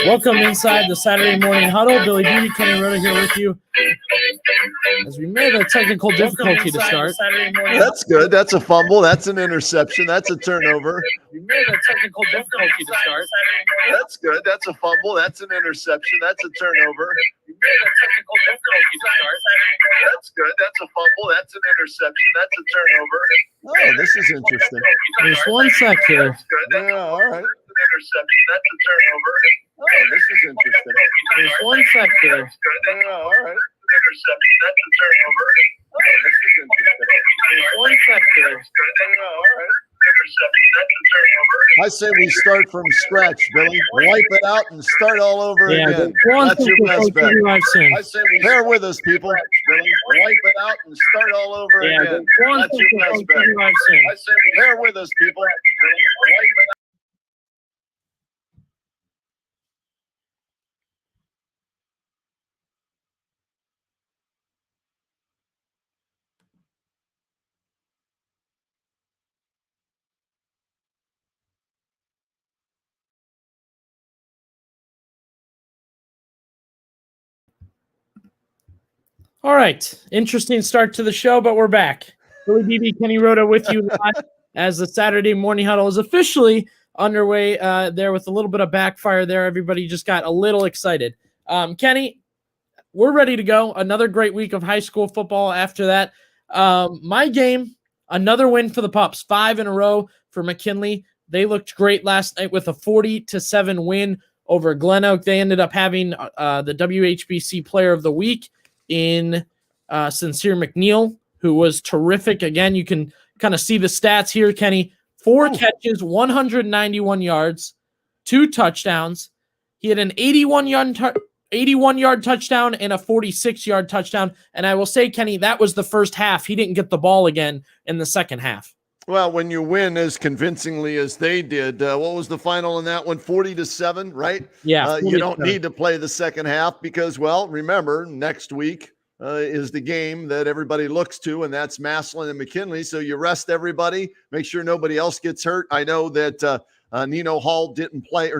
Welcome inside the Saturday morning huddle. Billy Beebe, Kenny Rhoda here with you. As we made a technical difficulty to start. That's good. That's a fumble. That's an interception. That's a turnover. We made a technical difficulty to start. That's good. That's a fumble. That's an interception. That's a turnover. We made a technical difficulty to start. That's good. That's a fumble. That's an interception. That's a turnover. Oh, this is interesting. There's one sec here. Yeah, all right. Interception. That's a turnover. Oh, this is interesting. There's one sec here. Yeah, all right. Interception. That's a turnover. Oh, this is interesting. There's one sec here. Yeah, all right. Interception. That's a turnover. I say we start from scratch, Billy. Wipe it out and start all over again. That's your best bet. I say we bear with us, people. Billy, wipe it out and start all over again. That's your best bet. I say we bear with us, people. Billy, wipe it out. All right. Interesting start to the show, but we're back. Billy Beebe, Kenny Rhoda with you live as the Saturday morning huddle is officially underway there with a little bit of backfire there. Everybody just got a little excited. Kenny, we're ready to go. Another great week of high school football after that. My game, another win for the Pups, 5 in a row for McKinley. They looked great last night with a 40-7 win over Glen Oak. They ended up having the WHBC Player of the Week in Cynceir Mcneal, who was terrific. Again, you can kind of see the stats here, Kenny. 4 catches, 191 yards, 2 touchdowns. He had an 81-yard touchdown and a 46-yard touchdown. And I will say, Kenny, that was the first half. He didn't get the ball again in the second half. Well, when you win as convincingly as they did, what was the final in that one? 40-7, right? Yeah. You don't need to play the second half because, well, remember, next week is the game that everybody looks to, and that's Massillon and McKinley. So you rest everybody, make sure nobody else gets hurt. I know that Nino Hill, didn't play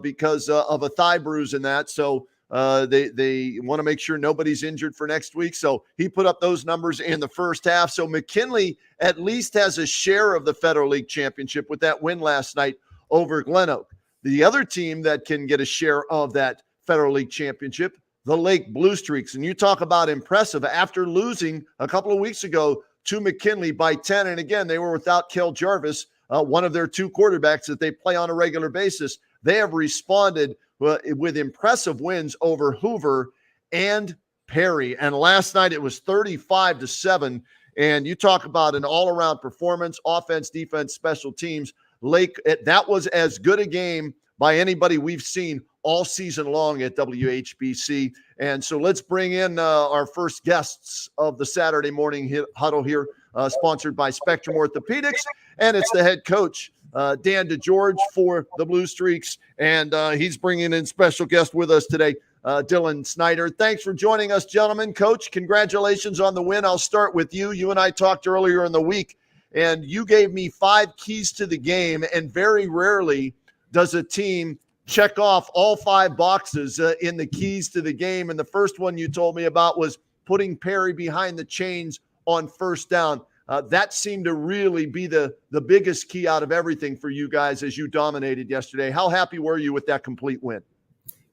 because of a thigh bruise in that. So they want to make sure nobody's injured for next week. So he put up those numbers in the first half. So McKinley at least has a share of the Federal League Championship with that win last night over Glen Oak. The other team that can get a share of that Federal League Championship, the Lake Blue Streaks. And you talk about impressive after losing a couple of weeks ago to McKinley by 10. And again, they were without Kel Jarvis, one of their 2 quarterbacks that they play on a regular basis. They have responded with impressive wins over Hoover and Perry. And last night it was 35-7. And you talk about an all-around performance, offense, defense, special teams. That was as good a game by anybody we've seen all season long at WHBC. And so let's bring in our first guests of the Saturday morning huddle here, sponsored by Spectrum Orthopaedics. And it's the head coach, Dan DeGeorge, for the Blue Streaks. And he's bringing in special guest with us today, Dylan Snyder. Thanks for joining us, gentlemen. Coach, congratulations on the win. I'll start with you. You and I talked earlier in the week, and you gave me 5 keys to the game, and very rarely does a team check off all 5 boxes in the keys to the game. And the first one you told me about was putting Perry behind the chains on first down. That seemed to really be the biggest key out of everything for you guys as you dominated yesterday. How happy were you with that complete win?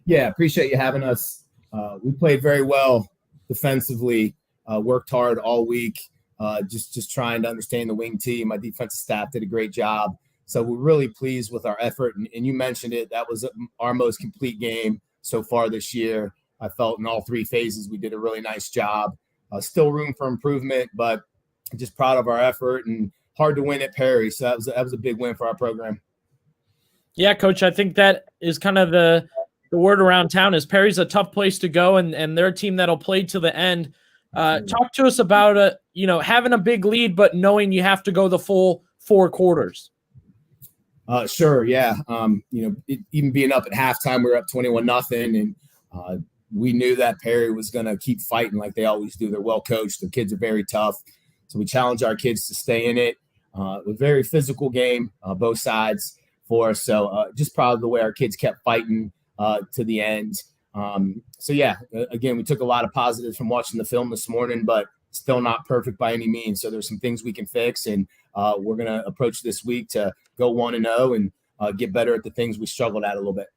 Yeah, appreciate you having us. We played very well defensively, worked hard all week, just trying to understand the wing team. My defensive staff did a great job. So we're really pleased with our effort. And you mentioned it, that was our most complete game so far this year. I felt in all 3 phases we did a really nice job. Still room for improvement, but just proud of our effort, and hard to win at Perry. So that was a big win for our program. Yeah, Coach, I think that is kind of the word around town is Perry's a tough place to go, and they're a team that'll play to the end. Talk to us about having a big lead, but knowing you have to go the full 4 quarters. Sure, yeah. Even being up at halftime, we were up 21-0, and we knew that Perry was going to keep fighting like they always do. They're well coached. The kids are very tough, so we challenge our kids to stay in it. A very physical game, both sides for us. So just proud of the way our kids kept fighting to the end. Again, we took a lot of positives from watching the film this morning, but still not perfect by any means. So there's some things we can fix, and we're going to approach this week to go 1-0 and get better at the things we struggled at a little bit.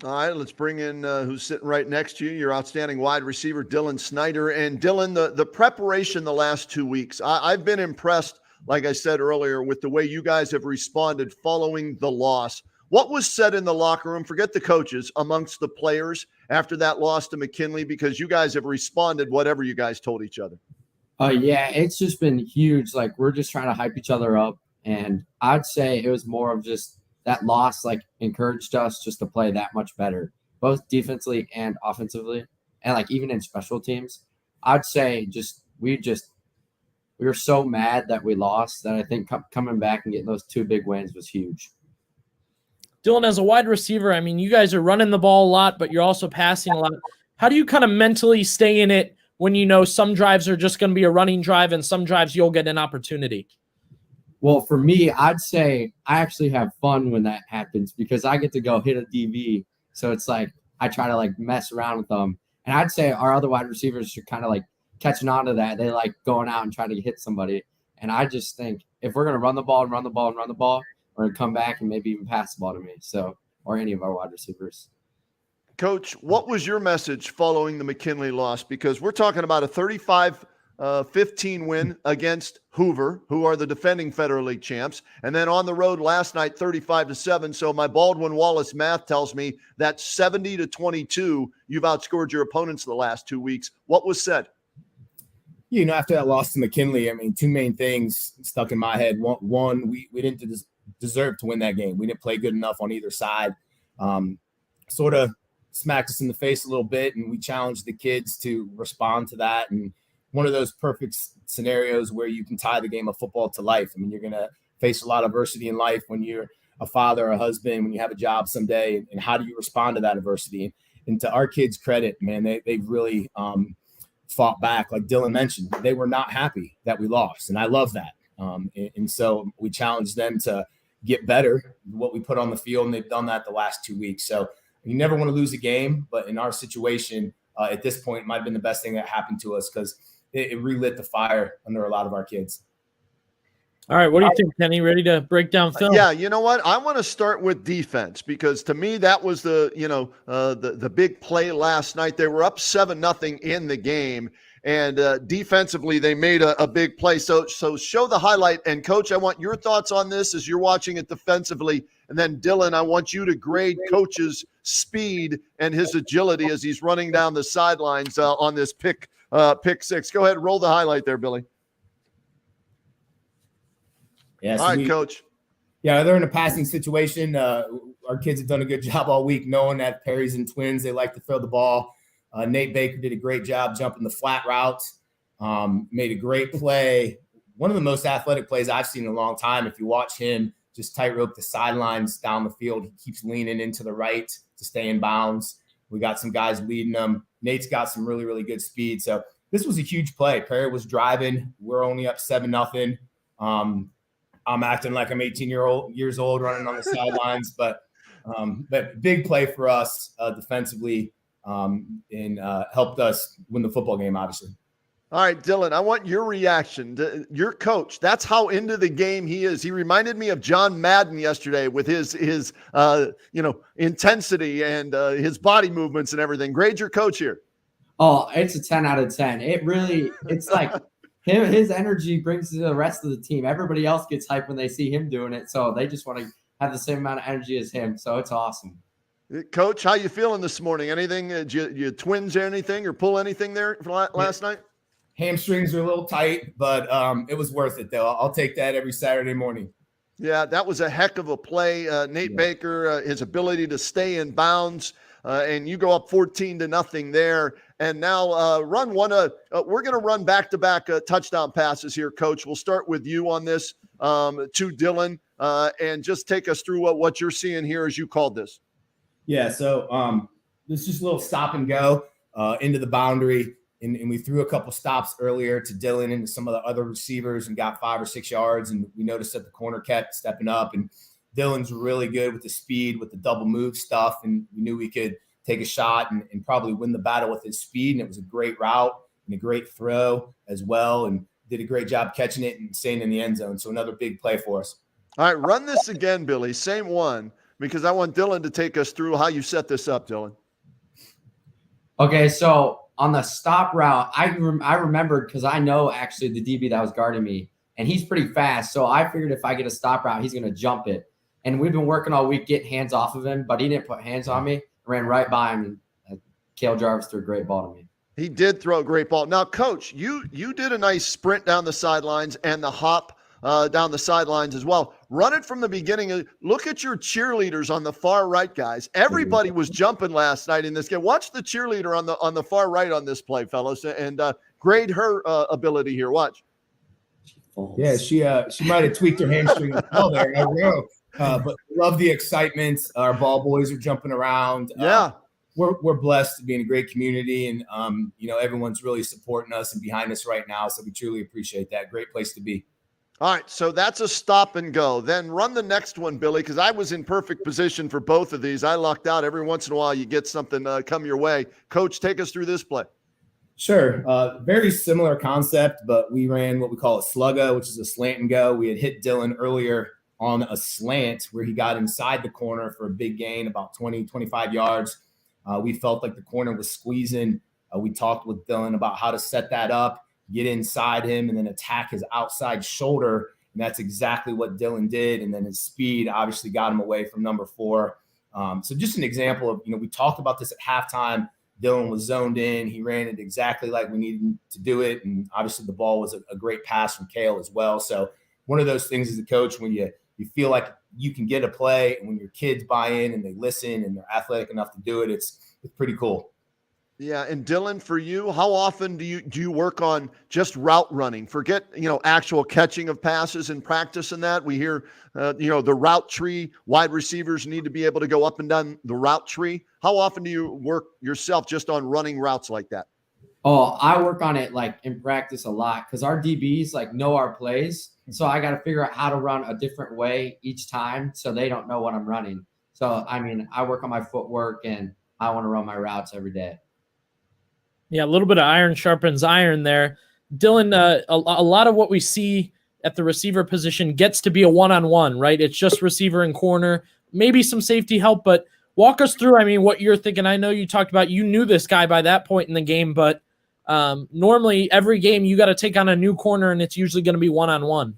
All right, let's bring in who's sitting right next to you, your outstanding wide receiver, Dylan Snyder. And Dylan, the preparation the last 2 weeks, I've been impressed, like I said earlier, with the way you guys have responded following the loss. What was said in the locker room, forget the coaches, amongst the players after that loss to McKinley? Because you guys have responded whatever you guys told each other. Yeah, it's just been huge. Like, we're just trying to hype each other up. And I'd say it was more of just that loss, like, encouraged us just to play that much better, both defensively and offensively. And, like, even in special teams, I'd say we were so mad that we lost that I think coming back and getting those 2 big wins was huge. Dylan, as a wide receiver, I mean, you guys are running the ball a lot, but you're also passing a lot. How do you kind of mentally stay in it when you know some drives are just going to be a running drive and some drives you'll get an opportunity? Well, for me, I'd say I actually have fun when that happens because I get to go hit a DB. So it's like I try to like mess around with them. And I'd say our other wide receivers are kind of like catching on to that. They like going out and trying to hit somebody. And I just think if we're going to run the ball, we're going to come back and maybe even pass the ball to me. So, or any of our wide receivers. Coach, what was your message following the McKinley loss? Because we're talking about a 35-15 win against Hoover, who are the defending Federal League champs. And then on the road last night, 35-7. So my Baldwin-Wallace math tells me that 70-22, you've outscored your opponents the last 2 weeks. What was said? After that loss to McKinley, I mean, 2 main things stuck in my head. One, we didn't deserve to win that game. We didn't play good enough on either side. Sort of smacked us in the face a little bit, and we challenged the kids to respond to that. And one of those perfect scenarios where you can tie the game of football to life. I mean, you're going to face a lot of adversity in life when you're a father, a husband, when you have a job someday, and how do you respond to that adversity? And to our kids' credit, man, they've really fought back. Like Dylan mentioned, they were not happy that we lost, and I love that. And so we challenged them to get better what we put on the field, and they've done that the last 2 weeks. So you never want to lose a game, but in our situation at this point, it might have been the best thing that happened to us because it relit the fire under a lot of our kids. All right, what do you think, Kenny? Ready to break down film? Yeah, you know what? I want to start with defense because to me that was the big play last night. They were up 7-0 in the game, and defensively they made a big play. So show the highlight. And Coach, I want your thoughts on this as you're watching it defensively. And then Dylan, I want you to grade Coach's speed and his agility as he's running down the sidelines on this pick 6. Go ahead, roll the highlight there, Billy. Yeah, all right, Coach. Yeah, they're in a passing situation. Our kids have done a good job all week knowing that Perry's and twins, they like to throw the ball. Nate Baker did a great job jumping the flat route, made a great play. One of the most athletic plays I've seen in a long time. If you watch him just tightrope the sidelines down the field, he keeps leaning into the right to stay in bounds. We got some guys leading them. Nate's got some really, really good speed. So this was a huge play. Perry was driving. We're only up 7-0. I'm acting like I'm 18 years old running on the sidelines, but big play for us defensively and helped us win the football game, obviously. All right, Dylan, I want your reaction to your coach. That's how into the game he is. He reminded me of John Madden yesterday with his intensity and his body movements and everything. Grade your coach here. Oh, it's a 10 out of 10. It's like his energy brings to the rest of the team. Everybody else gets hyped when they see him doing it. So they just want to have the same amount of energy as him. So it's awesome. Coach, how you feeling this morning? Anything? Did you twins anything or pull anything there last night? Hamstrings are a little tight, but it was worth it, though. I'll take that every Saturday morning. Yeah, that was a heck of a play. Nate Baker, his ability to stay in bounds, and you go up 14-0 there. And now run one. We're going to run back-to-back touchdown passes here, Coach. We'll start with you on this to Dylan, and just take us through what you're seeing here as you called this. Yeah, so this is just a little stop and go into the boundary. And we threw a couple stops earlier to Dylan into some of the other receivers and got 5 or 6 yards. And we noticed that the corner kept stepping up. And Dylan's really good with the speed, with the double move stuff. And we knew we could take a shot and probably win the battle with his speed. And it was a great route and a great throw as well. And did a great job catching it and staying in the end zone. So another big play for us. All right, run this again, Billy. Same one, because I want Dylan to take us through how you set this up, Dylan. Okay, so on the stop route, I remembered because I know actually the DB that was guarding me, and he's pretty fast. So I figured if I get a stop route, he's going to jump it. And we've been working all week getting hands off of him, but he didn't put hands on me. I ran right by him, and Cale Jarvis threw a great ball to me. He did throw a great ball. Now, Coach, you did a nice sprint down the sidelines and the hop down the sidelines as well. Run it from the beginning. Look at your cheerleaders on the far right, guys. Everybody was jumping last night in this game. Watch the cheerleader on the far right on this play, fellas, and grade her ability here. Watch. Yeah, she might have tweaked her hamstring as well there. I don't know. But love the excitement. Our ball boys are jumping around. Yeah. We're blessed to be in a great community, and everyone's really supporting us and behind us right now. So we truly appreciate that. Great place to be. All right, so that's a stop and go. Then run the next one, Billy, because I was in perfect position for both of these. I lucked out. Every once in a while, you get something come your way. Coach, take us through this play. Sure. Very similar concept, but we ran what we call a sluggo, which is a slant and go. We had hit Dylan earlier on a slant where he got inside the corner for a big gain, about 20, 25 yards. We felt like the corner was squeezing. We talked with Dylan about how to set that up, get inside him, and then attack his outside shoulder. And that's exactly what Dylan did. And then his speed obviously got him away from number 4. So just an example of, we talked about this at halftime. Dylan was zoned in. He ran it exactly like we needed to do it. And obviously the ball was a great pass from Cale as well. So one of those things as a coach, when you feel like you can get a play, and when your kids buy in and they listen and they're athletic enough to do it, it's pretty cool. Yeah, and Dylan, for you, how often do you work on just route running? Forget, actual catching of passes in practice and that. We hear, the route tree, wide receivers need to be able to go up and down the route tree. How often do you work yourself just on running routes like that? Oh, I work on it like in practice a lot because our DBs like know our plays. So I got to figure out how to run a different way each time so they don't know what I'm running. So, I work on my footwork and I want to run my routes every day. Yeah, a little bit of iron sharpens iron there. Dylan, a lot of what we see at the receiver position gets to be a one-on-one, right? It's just receiver and corner, maybe some safety help, but walk us through, what you're thinking. I know you talked about you knew this guy by that point in the game, but normally every game you got to take on a new corner, and it's usually going to be one-on-one.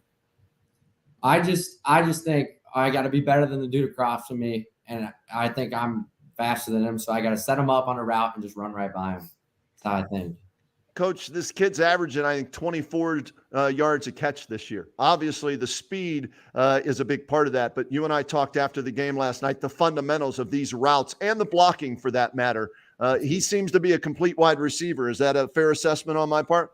I just think I got to be better than the dude across from me, and I think I'm faster than him, so I got to set him up on a route and just run right by him. That's how I think. Coach, this kid's averaging, I think, 24 yards a catch this year. Obviously, the speed is a big part of that, but you and I talked after the game last night, the fundamentals of these routes and the blocking for that matter. He seems to be a complete wide receiver. Is that a fair assessment on my part?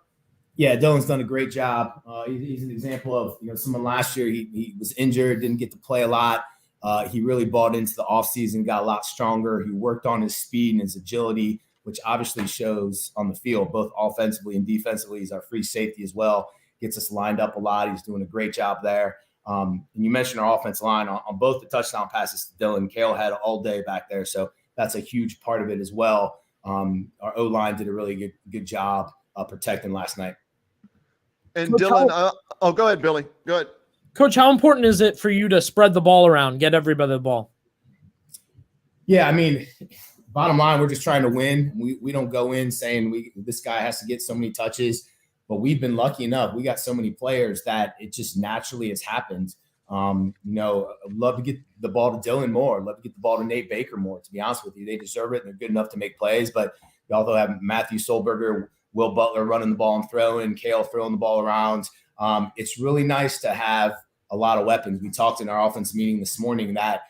Yeah, Dylan's done a great job. He's an example of, someone last year, he was injured, didn't get to play a lot. He really bought into the offseason, got a lot stronger. He worked on his speed and his agility, which obviously shows on the field, both offensively and defensively. He's our free safety as well. Gets us lined up a lot. He's doing a great job there. And you mentioned our offensive line on both the touchdown passes to Dylan. Cale had all day back there, so that's a huge part of it as well. Our O-line did a really good job protecting last night. And Coach, Dylan, go ahead, Billy. Go ahead. Coach, how important is it for you to spread the ball around, get everybody the ball? Yeah, bottom line, we're just trying to win. We don't go in saying this guy has to get so many touches, but we've been lucky enough. We got so many players that it just naturally has happened. I'd love to get the ball to Dylan more. I'd love to get the ball to Nate Baker more, to be honest with you. They deserve it, and they're good enough to make plays, but you also have Matthew Solberger, Will Butler running the ball and throwing, Cale throwing the ball around. It's really nice to have a lot of weapons. We talked in our offense meeting this morning that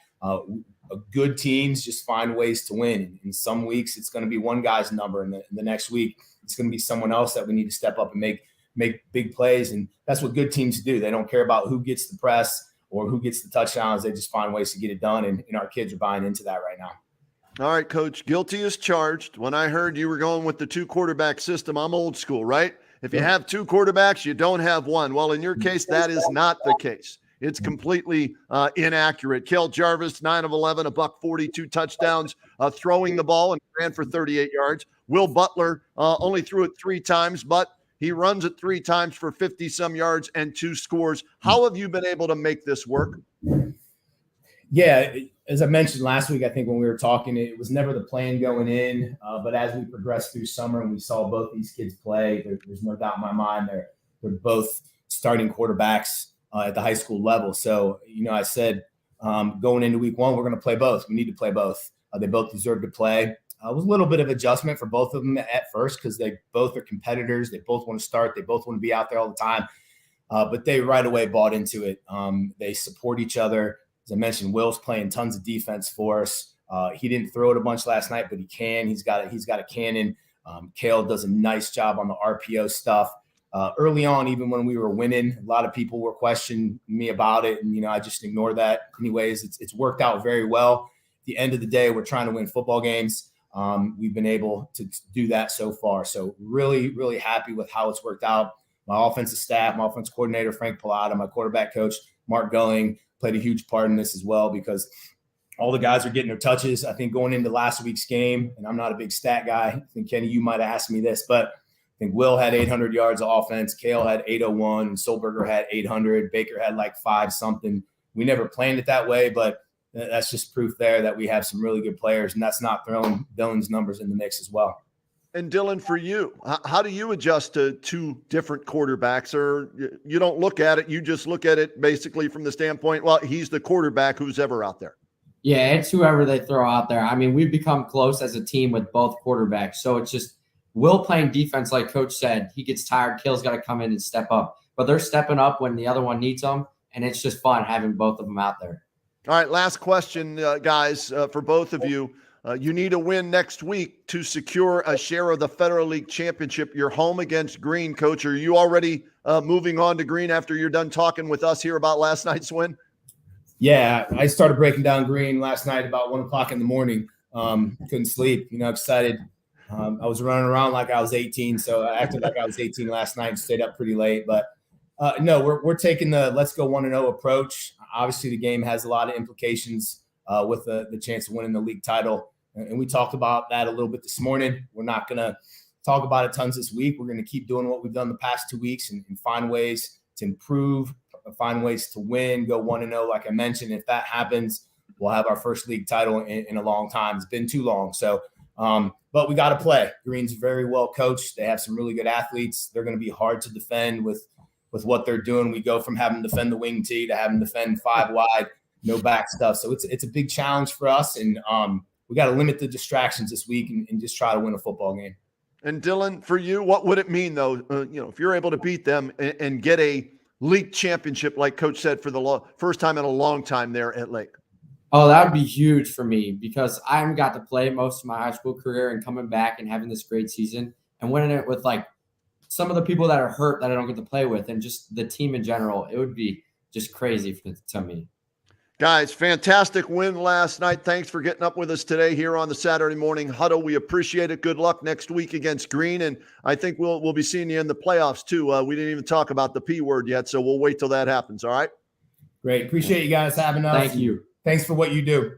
good teams just find ways to win. In some weeks, it's going to be one guy's number, and the next week, it's going to be someone else that we need to step up and make big plays. And that's what good teams do. They don't care about who gets the press or who gets the touchdowns. They just find ways to get it done, and our kids are buying into that right now. All right, Coach, guilty as charged. When I heard you were going with the 2-quarterback system, I'm old school, right? If you have 2 quarterbacks, you don't have one. Well, in your case, that is not the case. It's completely inaccurate. Kel Jarvis, 9 of 11, $140, 2 touchdowns, throwing the ball and ran for 38 yards. Will Butler only threw it 3 times, but he runs it 3 times for 50-some yards and 2 scores. How have you been able to make this work? Yeah, as I mentioned last week, I think when we were talking, it was never the plan going in. But as we progressed through summer and we saw both these kids play, there's no doubt in my mind they're both starting quarterbacks at the high school level. So, I said going into week 1, we're going to play both. We need to play both. They both deserve to play. It was a little bit of adjustment for both of them at first because they both are competitors. They both want to start. They both want to be out there all the time. But they right away bought into it. They support each other. As I mentioned, Will's playing tons of defense for us. He didn't throw it a bunch last night, but he can. He's got a cannon. Kale does a nice job on the RPO stuff. Early on, even when we were winning, a lot of people were questioning me about it, and I just ignored that. Anyways, it's worked out very well. At the end of the day, we're trying to win football games. We've been able to do that so far. So really, really happy with how it's worked out. My offensive staff, my offensive coordinator, Frank Pilata, my quarterback coach, Mark Gulling, played a huge part in this as well because all the guys are getting their touches. I think going into last week's game, and I'm not a big stat guy. I think, Kenny, you might have asked me this, but I think Will had 800 yards of offense. Kale had 801. And Solberger had 800. Baker had like 5-something. We never planned it that way, but that's just proof there that we have some really good players, and that's not throwing Dylan's numbers in the mix as well. And Dylan, for you, how do you adjust to 2 different quarterbacks? Or you don't look at it, you just look at it basically from the standpoint, well, he's the quarterback who's ever out there. Yeah, it's whoever they throw out there. I mean, we've become close as a team with both quarterbacks. So it's just Will playing defense, like Coach said. He gets tired. Kale's got to come in and step up. But they're stepping up when the other one needs them, and it's just fun having both of them out there. All right, last question, guys, for both of you. You need a win next week to secure a share of the Federal League Championship. You're home against Green, Coach. Are you already moving on to Green after you're done talking with us here about last night's win? Yeah, I started breaking down Green last night about 1 o'clock in the morning. Couldn't sleep, excited. I was running around like I was 18, so I acted like I was 18 last night and stayed up pretty late. But no, we're taking the let's go 1-0 approach. Obviously, the game has a lot of implications with the chance of winning the league title. And we talked about that a little bit this morning. We're not going to talk about it tons this week. We're going to keep doing what we've done the past 2 weeks and find ways to improve, find ways to win, go 1-0. Like I mentioned, if that happens, we'll have our first league title in a long time. It's been too long. So, but we got to play. Green's very well coached. They have some really good athletes. They're going to be hard to defend with what they're doing. We go from having to defend the wing tee to having to defend 5 wide, no back stuff. So it's a big challenge for us. And, we got to limit the distractions this week and just try to win a football game. And Dylan, for you, what would it mean though? If you're able to beat them and get a league championship, like Coach said, for the first time in a long time there at Lake. Oh, that would be huge for me because I haven't got to play most of my high school career, and coming back and having this great season and winning it with like some of the people that are hurt that I don't get to play with, and just the team in general, it would be just crazy to me. Guys, fantastic win last night. Thanks for getting up with us today here on the Saturday Morning Huddle. We appreciate it. Good luck next week against Green, and I think we'll be seeing you in the playoffs too. We didn't even talk about the P word yet, so we'll wait till that happens. All right? Great. Appreciate you guys having us. Thank you. Thanks for what you do.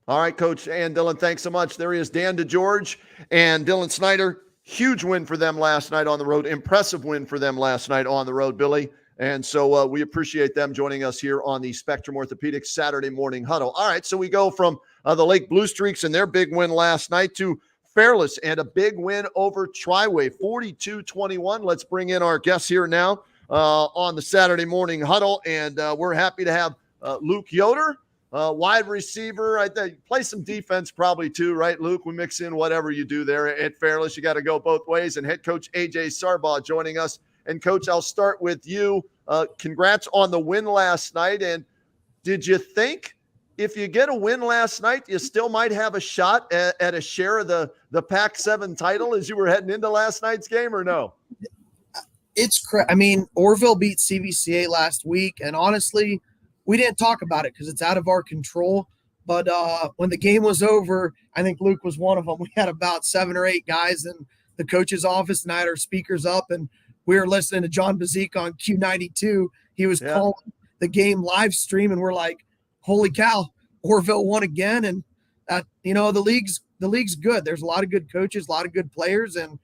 All right, Coach and Dylan, thanks so much. There he is, Dan DeGeorge and Dylan Snyder. Huge win for them last night on the road. Impressive win for them last night on the road, Billy. And so we appreciate them joining us here on the Spectrum Orthopaedics Saturday Morning Huddle. All right, so we go from the Lake Blue Streaks and their big win last night to Fairless and a big win over Triway, 42-21. Let's bring in our guests here now on the Saturday Morning Huddle, and we're happy to have Luke Yoder, wide receiver. I think play some defense probably too, right, Luke? We mix in whatever you do there at Fairless. You got to go both ways. And head coach Ajay Sarbaugh joining us. And, Coach, I'll start with you. congrats on the win last night. And did you think if you get a win last night, you still might have a shot at a share of the Pac-7 title as you were heading into last night's game, or no? I mean, Orville beat CVCA last week, and honestly, we didn't talk about it because it's out of our control. But when the game was over, I think Luke was one of them. We had about 7 or 8 guys in the coach's office, and I had our speakers up, and we were listening to John Bazik on Q92. He was calling the game live stream, and we're like, holy cow, Orville won again. And the league's good. There's a lot of good coaches, a lot of good players, and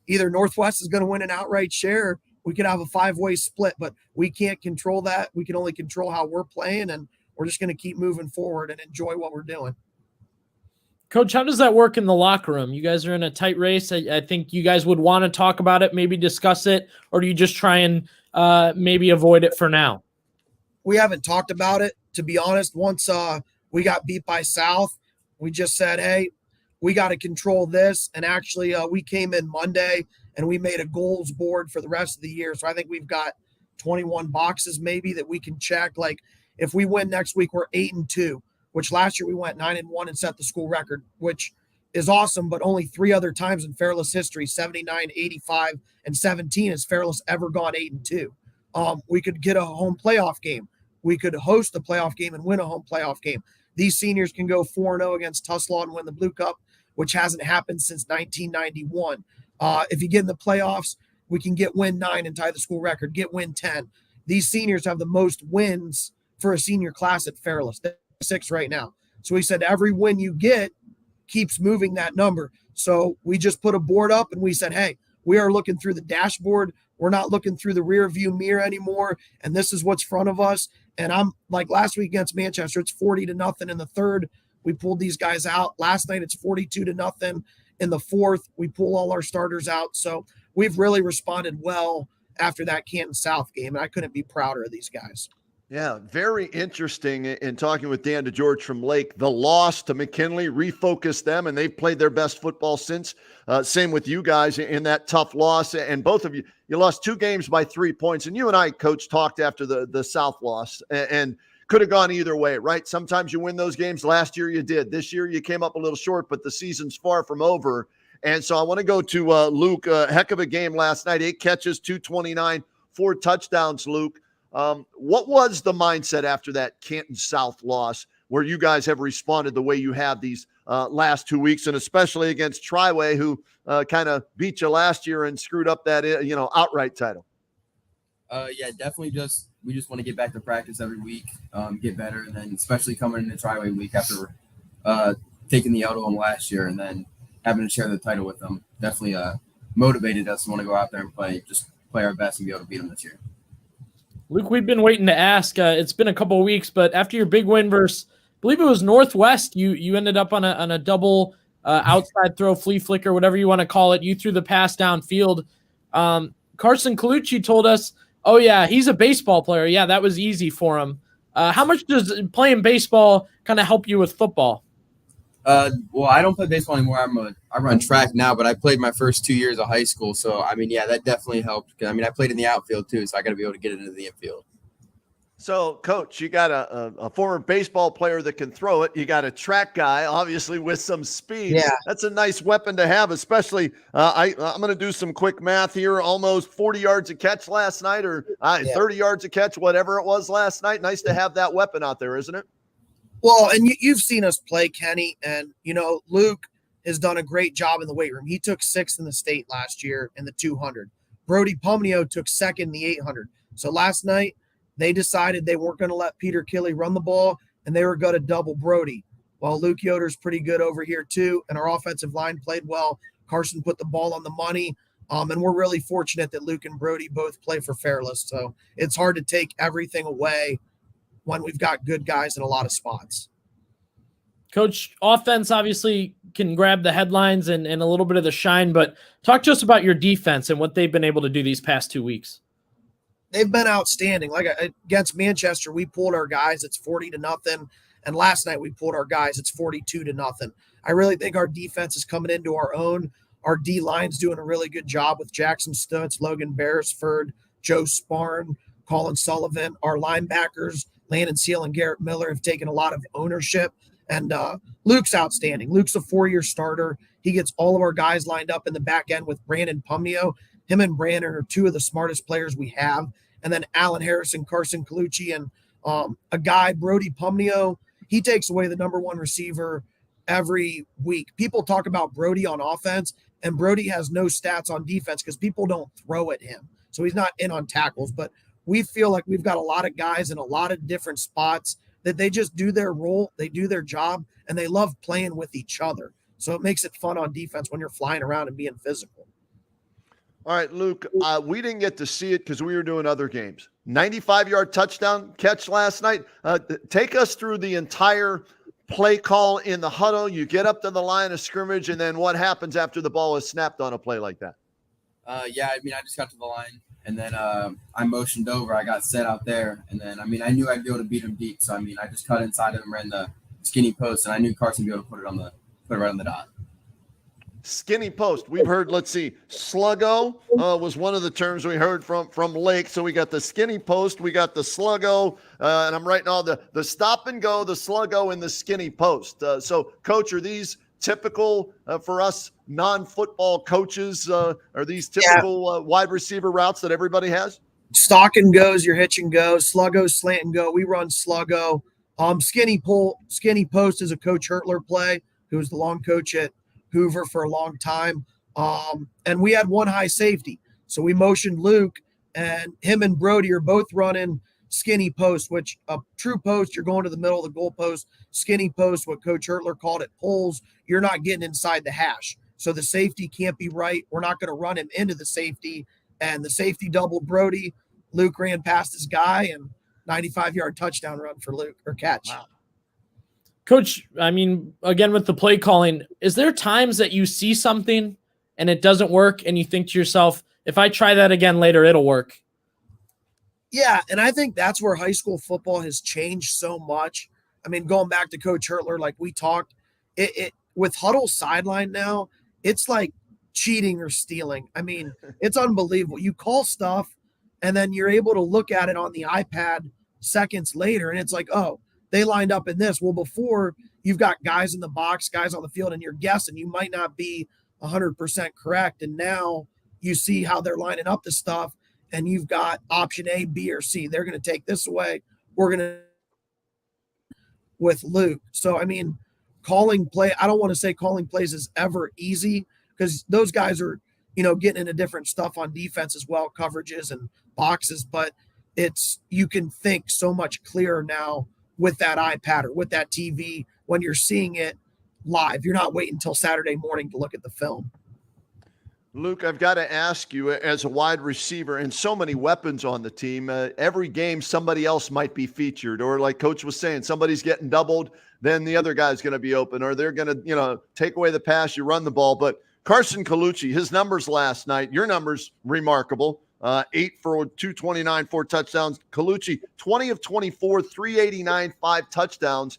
either Northwest is going to win an outright share. We could have a 5-way split, but we can't control that. We can only control how we're playing, and we're just going to keep moving forward and enjoy what we're doing. Coach, how does that work in the locker room? You guys are in a tight race. I think you guys would want to talk about it, maybe discuss it, or do you just try and maybe avoid it for now? We haven't talked about it, to be honest. Once we got beat by South, we just said, hey, we got to control this. And actually, we came in Monday and we made a goals board for the rest of the year. So I think we've got 21 boxes maybe that we can check. Like if we win next week, we're 8-2, which last year we went 9-1 and set the school record, which is awesome. But only 3 other times in Fairless history, 79, 85, and 17, has Fairless ever gone 8-2. We could get a home playoff game. We could host the playoff game and win a home playoff game. These seniors can go 4-0 against Tuslaw and win the Blue Cup, which hasn't happened since 1991. If you get in the playoffs, we can get win 9 and tie the school record, get win 10. These seniors have the most wins for a senior class at Fairless. They're 6 right now. So we said every win you get keeps moving that number. So we just put a board up and we said, hey, we are looking through the dashboard. We're not looking through the rear view mirror anymore. And this is what's front of us. And I'm like last week against Manchester, it's 40-0 in the third. We pulled these guys out. Last night, it's 42-0 in the fourth. We pull all our starters out. So we've really responded well after that Canton South game. And I couldn't be prouder of these guys. Yeah, very interesting in talking with Dan DeGeorge from Lake. The loss to McKinley refocused them, and they've played their best football since. Same with you guys in that tough loss. And both of you lost 2 games by 3 points. And you and I, Coach, talked after the South loss and could have gone either way, right? Sometimes you win those games. Last year you did. This year you came up a little short, but the season's far from over. And so I want to go to Luke. Heck of a game last night. 8 catches, 229, 4 touchdowns, Luke. What was the mindset after that Canton South loss where you guys have responded the way you have these last 2 weeks, and especially against Triway, who kind of beat you last year and screwed up that, outright title? Yeah, definitely we just want to get back to practice every week, get better, and then especially coming into Triway week after taking the L to them last year and then having to share the title with them definitely motivated us to want to go out there and play our best and be able to beat them this year. Luke, we've been waiting to ask. It's been a couple of weeks, but after your big win versus, I believe it was Northwest, you ended up on a double outside throw, flea flicker, whatever you want to call it. You threw the pass downfield. Carson Colucci told us, oh, yeah, he's a baseball player. Yeah, that was easy for him. How much does playing baseball kind of help you with football? Well, I don't play baseball anymore. I run track now, but I played my first 2 years of high school. So, I mean, yeah, that definitely helped. I mean, I played in the outfield too, so I got to be able to get into the infield. So, Coach, you got a former baseball player that can throw it. You got a track guy, obviously, with some speed. Yeah. That's a nice weapon to have, especially I'm going to do some quick math here. Almost 40 yards a catch last night, or 30 yards a catch, whatever it was last night. Nice to have that weapon out there, isn't it? Well, and you've seen us play, Kenny, and, Luke has done a great job in the weight room. He took 6th in the state last year in the 200. Brody Pomnio took 2nd in the 800. So last night, they decided they weren't going to let Peter Killey run the ball, and they were going to double Brody. Well, Luke Yoder's pretty good over here, too, and our offensive line played well. Carson put the ball on the money, and we're really fortunate that Luke and Brody both play for Fairless. So it's hard to take everything away when we've got good guys in a lot of spots. Coach, offense obviously can grab the headlines and a little bit of the shine, but talk to us about your defense and what they've been able to do these past 2 weeks. They've been outstanding. Like against Manchester, we pulled our guys. It's 40-0. And last night we pulled our guys. It's 42-0. I really think our defense is coming into our own. Our D line's doing a really good job with Jackson Stutz, Logan Beresford, Joe Sparn, Colin Sullivan. Our linebackers, Landon Seal and Garrett Miller, have taken a lot of ownership. And Luke's outstanding. Luke's a 4-year starter. He gets all of our guys lined up in the back end with Brandon Pumnio. Him and Brandon are two of the smartest players we have. And then Alan Harrison, Carson Colucci, and a guy, Brody Pumnio. He takes away the number one receiver every week. People talk about Brody on offense, and Brody has no stats on defense because people don't throw at him. So he's not in on tackles. But we feel like we've got a lot of guys in a lot of different spots that they just do their role, they do their job, and they love playing with each other. So it makes it fun on defense when you're flying around and being physical. All right, Luke, we didn't get to see it because we were doing other games. 95-yard touchdown catch last night. Take us through the entire play call in the huddle. You get up to the line of scrimmage, and then what happens after the ball is snapped on a play like that? I just got to the line, and then I motioned over. I got set out there, and then, I knew I'd be able to beat him deep. So, I just cut inside of him, ran the skinny post, and I knew Carson would be able to put it right on the dot. Skinny post. We've heard, let's see, sluggo was one of the terms we heard from Lake. So we got the skinny post, we got the sluggo, and I'm writing all the stop and go, the sluggo, and the skinny post. So, Coach, are these typical for us non-football coaches? Are these typical wide receiver routes that everybody has? Stock and goes, your hitch and go, sluggo, slant and go. We run sluggo. Skinny post is a Coach Hurtler play, who was the long coach at Hoover for a long time. And we had one high safety. So we motioned Luke, and him and Brody are both running skinny post, which a true post, you're going to the middle of the goal post. Skinny post, what Coach Hurtler called it, pulls, you're not getting inside the hash. So the safety can't be right. We're not going to run him into the safety. And the safety doubled Brody. Luke ran past his guy, and 95-yard touchdown run for Luke, or catch. Wow. Coach, again, with the play calling, is there times that you see something and it doesn't work and you think to yourself, if I try that again later, it'll work? Yeah, and I think that's where high school football has changed so much. Going back to Coach Hurtler, like we talked, it with Huddle sideline now, it's like cheating or stealing. It's unbelievable. You call stuff, and then you're able to look at it on the iPad seconds later, and it's like, oh, they lined up in this. Well, before, you've got guys in the box, guys on the field, and you're guessing. You might not be 100% correct. And now you see how they're lining up the stuff, and you've got option A, B, or C. They're going to take this away. We're going to with Luke. So, calling play, I don't want to say calling plays is ever easy, because those guys are, getting into different stuff on defense as well, coverages and boxes, but you can think so much clearer now with that iPad or with that TV when you're seeing it live. You're not waiting until Saturday morning to look at the film. Luke, I've got to ask you, as a wide receiver and so many weapons on the team, every game somebody else might be featured, or like Coach was saying, somebody's getting doubled, then the other guy's going to be open, or they're going to, take away the pass, you run the ball. But Carson Colucci, his numbers last night, your numbers, remarkable. 8 for 229, 4 touchdowns. Colucci, 20 of 24, 389, 5 touchdowns.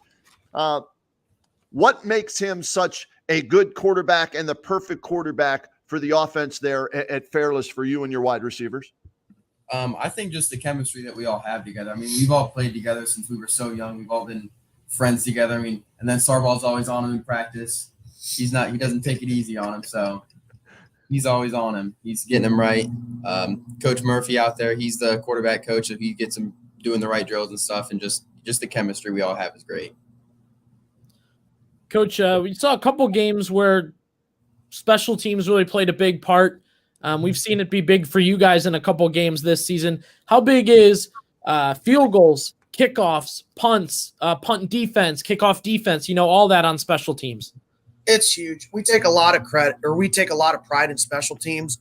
What makes him such a good quarterback and the perfect quarterback for the offense there at Fairless for you and your wide receivers? I think just the chemistry that we all have together. We've all played together since we were so young. We've all been friends together. And then Sarbaugh's always on him in practice. He doesn't take it easy on him. So he's always on him. He's getting him right. Coach Murphy out there, he's the quarterback coach. If he gets him doing the right drills and stuff, and just the chemistry we all have is great. Coach, we saw a couple games where special teams really played a big part. We've seen it be big for you guys in a couple games this season. How big is field goals, kickoffs, punts, punt defense, kickoff defense, all that on special teams? It's huge. We take a lot of credit, or we take a lot of pride in special teams.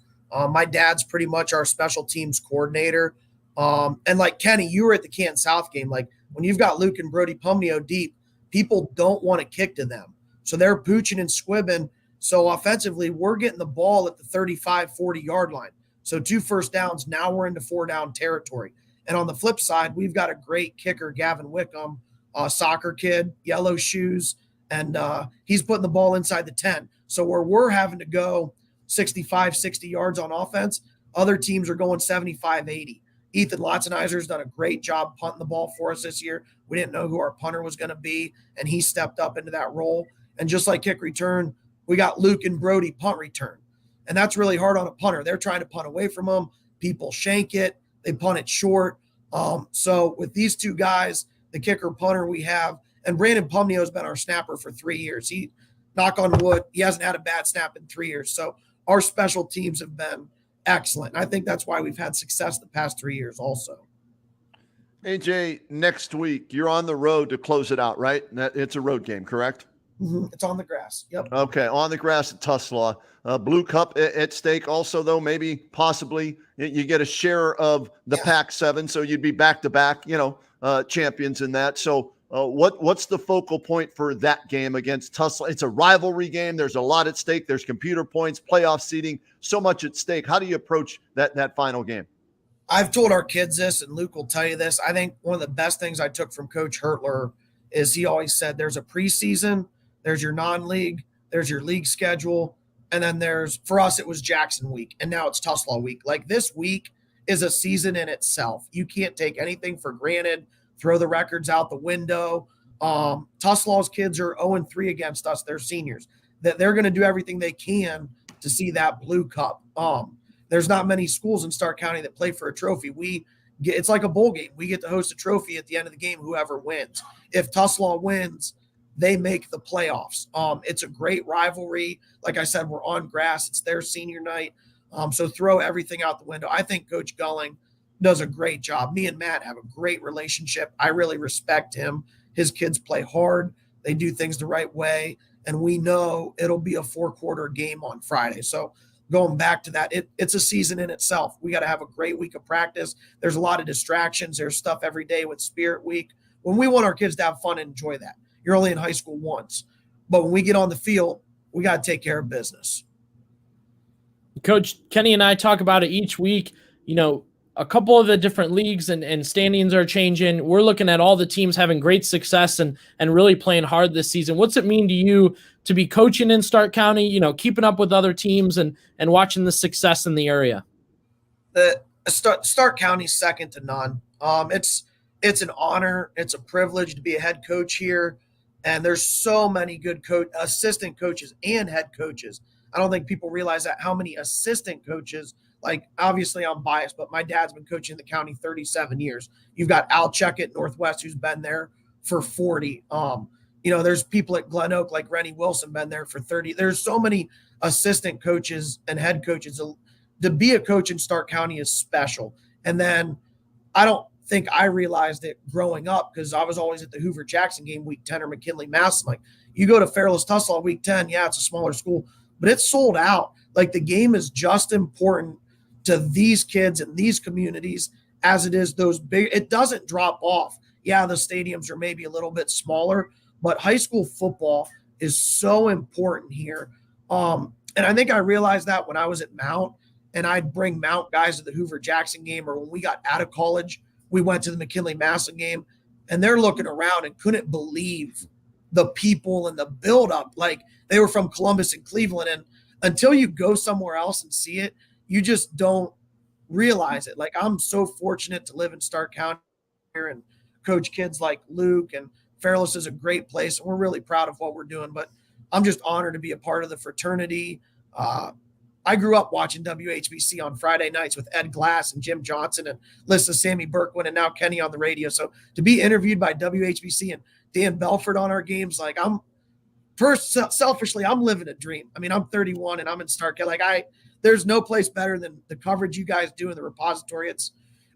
My dad's pretty much our special teams coordinator. And like Kenny, you were at the Canton South game. Like when you've got Luke and Brody Pumnio deep, people don't want to kick to them. So they're pooching and squibbing. So offensively, we're getting the ball at the 35, 40-yard line. So 2 first downs, now we're into 4-down territory. And on the flip side, we've got a great kicker, Gavin Wickham, soccer kid, yellow shoes, and he's putting the ball inside the 10. So where we're having to go 65, 60 yards on offense, other teams are going 75, 80. Ethan Lotzenizer's done a great job punting the ball for us this year. We didn't know who our punter was going to be, and he stepped up into that role. And just like kick return, we got Luke and Brody punt return. And that's really hard on a punter. They're trying to punt away from them. People shank it. They punt it short. So with these two guys, the kicker punter we have, and Brandon Pumneo has been our snapper for 3 years. He, knock on wood, he hasn't had a bad snap in 3 years. So our special teams have been excellent. And I think that's why we've had success the past 3 years also. AJ, next week, you're on the road to close it out, right? It's a road game, correct? Mm-hmm. It's on the grass. Yep. Okay, on the grass at Tuslaw. Blue Cup at stake also, though, maybe, possibly, you get a share of the Pac-7, so you'd be back-to-back, champions in that. So what's the focal point for that game against Tuslaw? It's a rivalry game. There's a lot at stake. There's computer points, playoff seeding, so much at stake. How do you approach that final game? I've told our kids this, and Luke will tell you this. I think one of the best things I took from Coach Hertler is he always said there's a preseason, there's your non-league, there's your league schedule, and then for us, it was Jackson week, and now it's Tuslaw week. Like, this week is a season in itself. You can't take anything for granted, throw the records out the window. Tuslaw's kids are 0-3 against us. They're seniors. That they're going to do everything they can to see that Blue Cup. There's not many schools in Stark County that play for a trophy. It's like a bowl game. We get to host a trophy at the end of the game, whoever wins. If Tuslaw wins, they make the playoffs. It's a great rivalry. Like I said, we're on grass. It's their senior night. So throw everything out the window. I think Coach Gulling does a great job. Me and Matt have a great relationship. I really respect him. His kids play hard. They do things the right way. And we know it'll be a 4-quarter game on Friday. So going back to that, it's a season in itself. We got to have a great week of practice. There's a lot of distractions. There's stuff every day with Spirit Week. When we want our kids to have fun and enjoy that. You're only in high school once. But when we get on the field, we got to take care of business. Coach Kenny and I talk about it each week. A couple of the different leagues and standings are changing. We're looking at all the teams having great success and really playing hard this season. What's it mean to you to be coaching in Stark County, keeping up with other teams and watching the success in the area? Stark County's second to none. It's an honor. It's a privilege to be a head coach here. And there's so many good assistant coaches and head coaches. I don't think people realize that how many assistant coaches, like, obviously I'm biased, but my dad's been coaching the county 37 years. You've got Al Check at Northwest, who's been there for 40. There's people at Glen Oak like Rennie Wilson been there for 30. There's so many assistant coaches and head coaches. To be a coach in Stark County is special. And then I don't think I realized it growing up because I was always at the Hoover Jackson game week 10 or McKinley Mass. Like, you go to Fairless Tuslaw week 10, yeah, it's a smaller school, but it's sold out. Like, the game is just important to these kids and these communities as it is those big. It doesn't drop off. Yeah, the stadiums are maybe a little bit smaller, but high school football is so important here. And I think I realized that when I was at Mount, and I'd bring Mount guys to the Hoover Jackson game, or when we got out of college, we went to the McKinley Massillon game, and they're looking around and couldn't believe the people and the buildup. Like, they were from Columbus and Cleveland, and until you go somewhere else and see it, you just don't realize it. Like, I'm so fortunate to live in Stark County here and coach kids like Luke, and Fairless is a great place, and we're really proud of what we're doing. But I'm just honored to be a part of the fraternity. I grew up watching WHBC on Friday nights with Ed Glass and Jim Johnson and listen to Sammy Berkwin and now Kenny on the radio. So to be interviewed by WHBC and Dan Belford on our games, like, selfishly, I'm living a dream. I mean, I'm 31 and I'm in Stark. There's no place better than the coverage you guys do in the repository.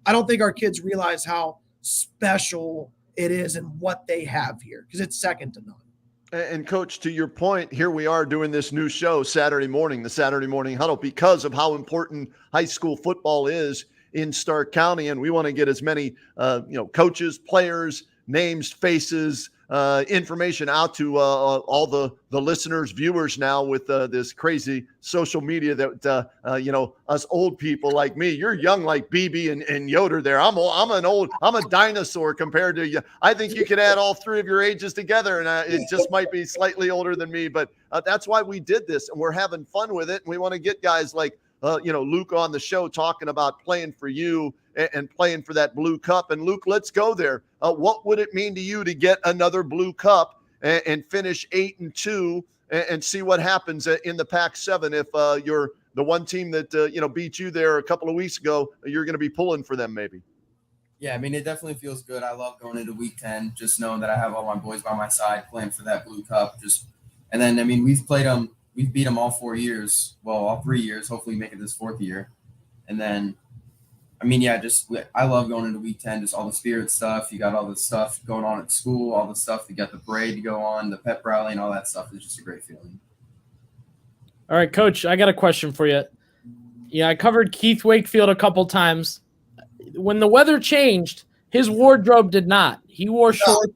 I don't think our kids realize how special it is and what they have here, because it's second to none. And Coach, to your point, here we are doing this new show Saturday morning, the Saturday Morning Huddle, because of how important high school football is in Stark County. And we want to get as many, coaches, players, names, faces, information out to all the listeners, viewers now with this crazy social media that, us old people like me, you're young like BB and Yoder there. I'm a dinosaur compared to you. I think you could add all three of your ages together and it just might be slightly older than me, but that's why we did this and we're having fun with it. And we want to get guys like, Luke on the show talking about playing for you and playing for that blue cup. And Luke, let's go there. What would it mean to you to get another blue cup and finish 8-2 and see what happens in the Pac-7 if you're the one team that beat you there a couple of weeks ago? You're going to be pulling for them maybe. Yeah, I mean, it definitely feels good. I love going into week 10, just knowing that I have all my boys by my side playing for that blue cup. And then, I mean, we've beat them all 4 years. Well, all 3 years. Hopefully make it this 4th year. And then, I mean, yeah, I love going into week 10, just all the spirit stuff. You got all the stuff going on at school, all the stuff. You got the parade to go on, the pep rally, and all that stuff. It's just a great feeling. All right, Coach, I got a question for you. Yeah, I covered Keith Wakefield a couple times. When the weather changed, his wardrobe did not. He wore shorts,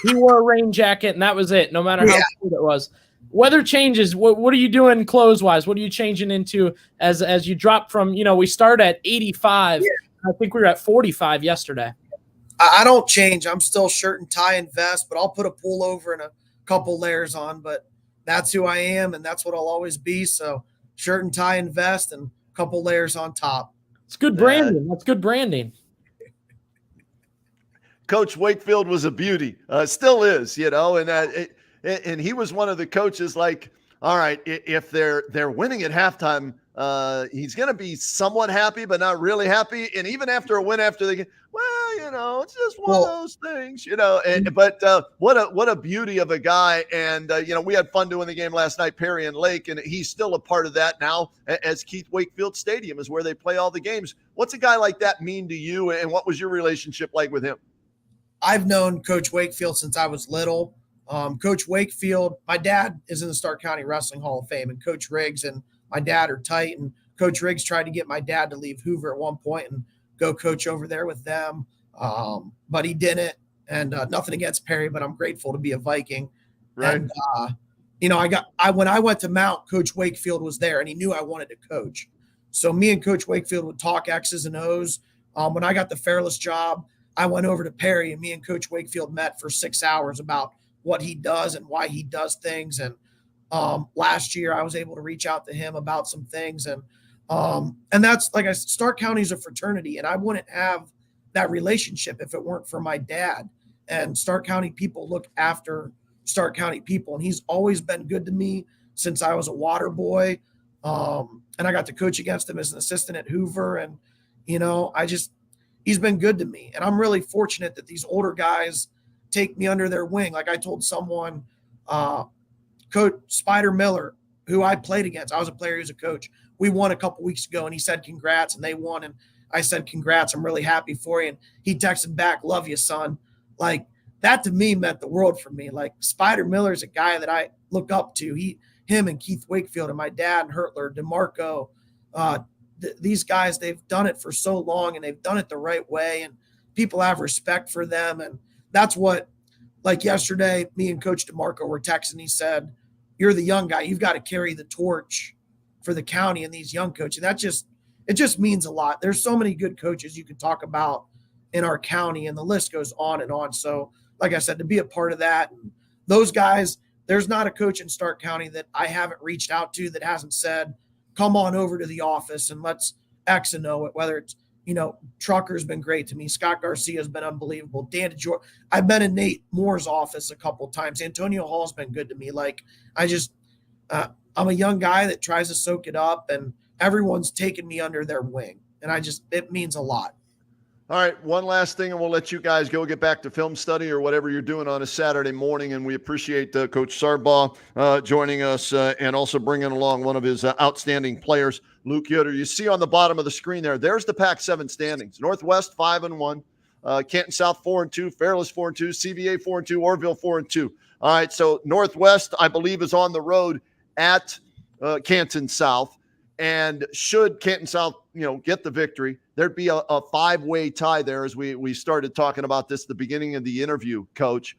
he wore a rain jacket, and that was it, no matter how cold it was. Weather changes. What are you doing clothes-wise? What are you changing into as you drop from, we start at 85. Yeah. I think we were at 45 yesterday. I don't change. I'm still shirt and tie and vest, but I'll put a pullover and a couple layers on. But that's who I am, and that's what I'll always be. So shirt and tie and vest and a couple layers on top. It's good branding. That's good branding. Coach Wakefield was a beauty. Still is, and he was one of the coaches like, all right, if they're winning at halftime, he's going to be somewhat happy, but not really happy. And even after a win after the game, it's just one of those things, but what a beauty of a guy. And, we had fun doing the game last night, Perry and Lake, and he's still a part of that now as Keith Wakefield Stadium is where they play all the games. What's a guy like that mean to you? And what was your relationship like with him? I've known Coach Wakefield since I was little. Coach Wakefield, my dad is in the Stark County Wrestling Hall of Fame, and Coach Riggs and my dad are tight. And Coach Riggs tried to get my dad to leave Hoover at one point and go coach over there with them. But he didn't. And nothing against Perry, but I'm grateful to be a Viking. Right. And, when I went to Mount, Coach Wakefield was there and he knew I wanted to coach. So me and Coach Wakefield would talk X's and O's. When I got the Fairless job, I went over to Perry and me and Coach Wakefield met for 6 hours about what he does and why he does things. And last year I was able to reach out to him about some things. And that's, like I said, Stark County is a fraternity, and I wouldn't have that relationship if it weren't for my dad. And Stark County people look after Stark County people. And he's always been good to me since I was a water boy. And I got to coach against him as an assistant at Hoover. And, he's been good to me. And I'm really fortunate that these older guys take me under their wing. Like I told someone, Coach Spider Miller, who I played against, I was a player, he was a coach. We won a couple weeks ago, and he said, congrats, and they won. And I said, congrats, I'm really happy for you. And he texted back, love you, son. Like, that to me meant the world for me. Like, Spider Miller is a guy that I look up to. Him and Keith Wakefield and my dad and Hertler, DeMarco, these guys, they've done it for so long, and they've done it the right way, and people have respect for them. And that's what, like yesterday, me and Coach DeMarco were texting. He said, you're the young guy. You've got to carry the torch for the county and these young coaches. It just means a lot. There's so many good coaches you can talk about in our county, and the list goes on and on. So, like I said, to be a part of that, and those guys, there's not a coach in Stark County that I haven't reached out to that hasn't said, come on over to the office and let's X and O it, whether it's, Trucker's been great to me. Scott Garcia's been unbelievable. Dan DeGeorge. I've been in Nate Moore's office a couple of times. Antonio Hall's been good to me. Like, I'm a young guy that tries to soak it up, and everyone's taken me under their wing. And it means a lot. All right, one last thing, and we'll let you guys go get back to film study or whatever you're doing on a Saturday morning. And we appreciate Coach Sarbaugh joining us and also bringing along one of his outstanding players, Luke Yoder. You see on the bottom of the screen there's the Pac-7 standings. Northwest 5-1, Canton South 4-2, Fairless 4-2, CVA 4-2, Orville 4-2. All right, so Northwest, I believe, is on the road at Canton South. And should Canton South, get the victory, there'd be a five-way tie there, as we started talking about this at the beginning of the interview, Coach.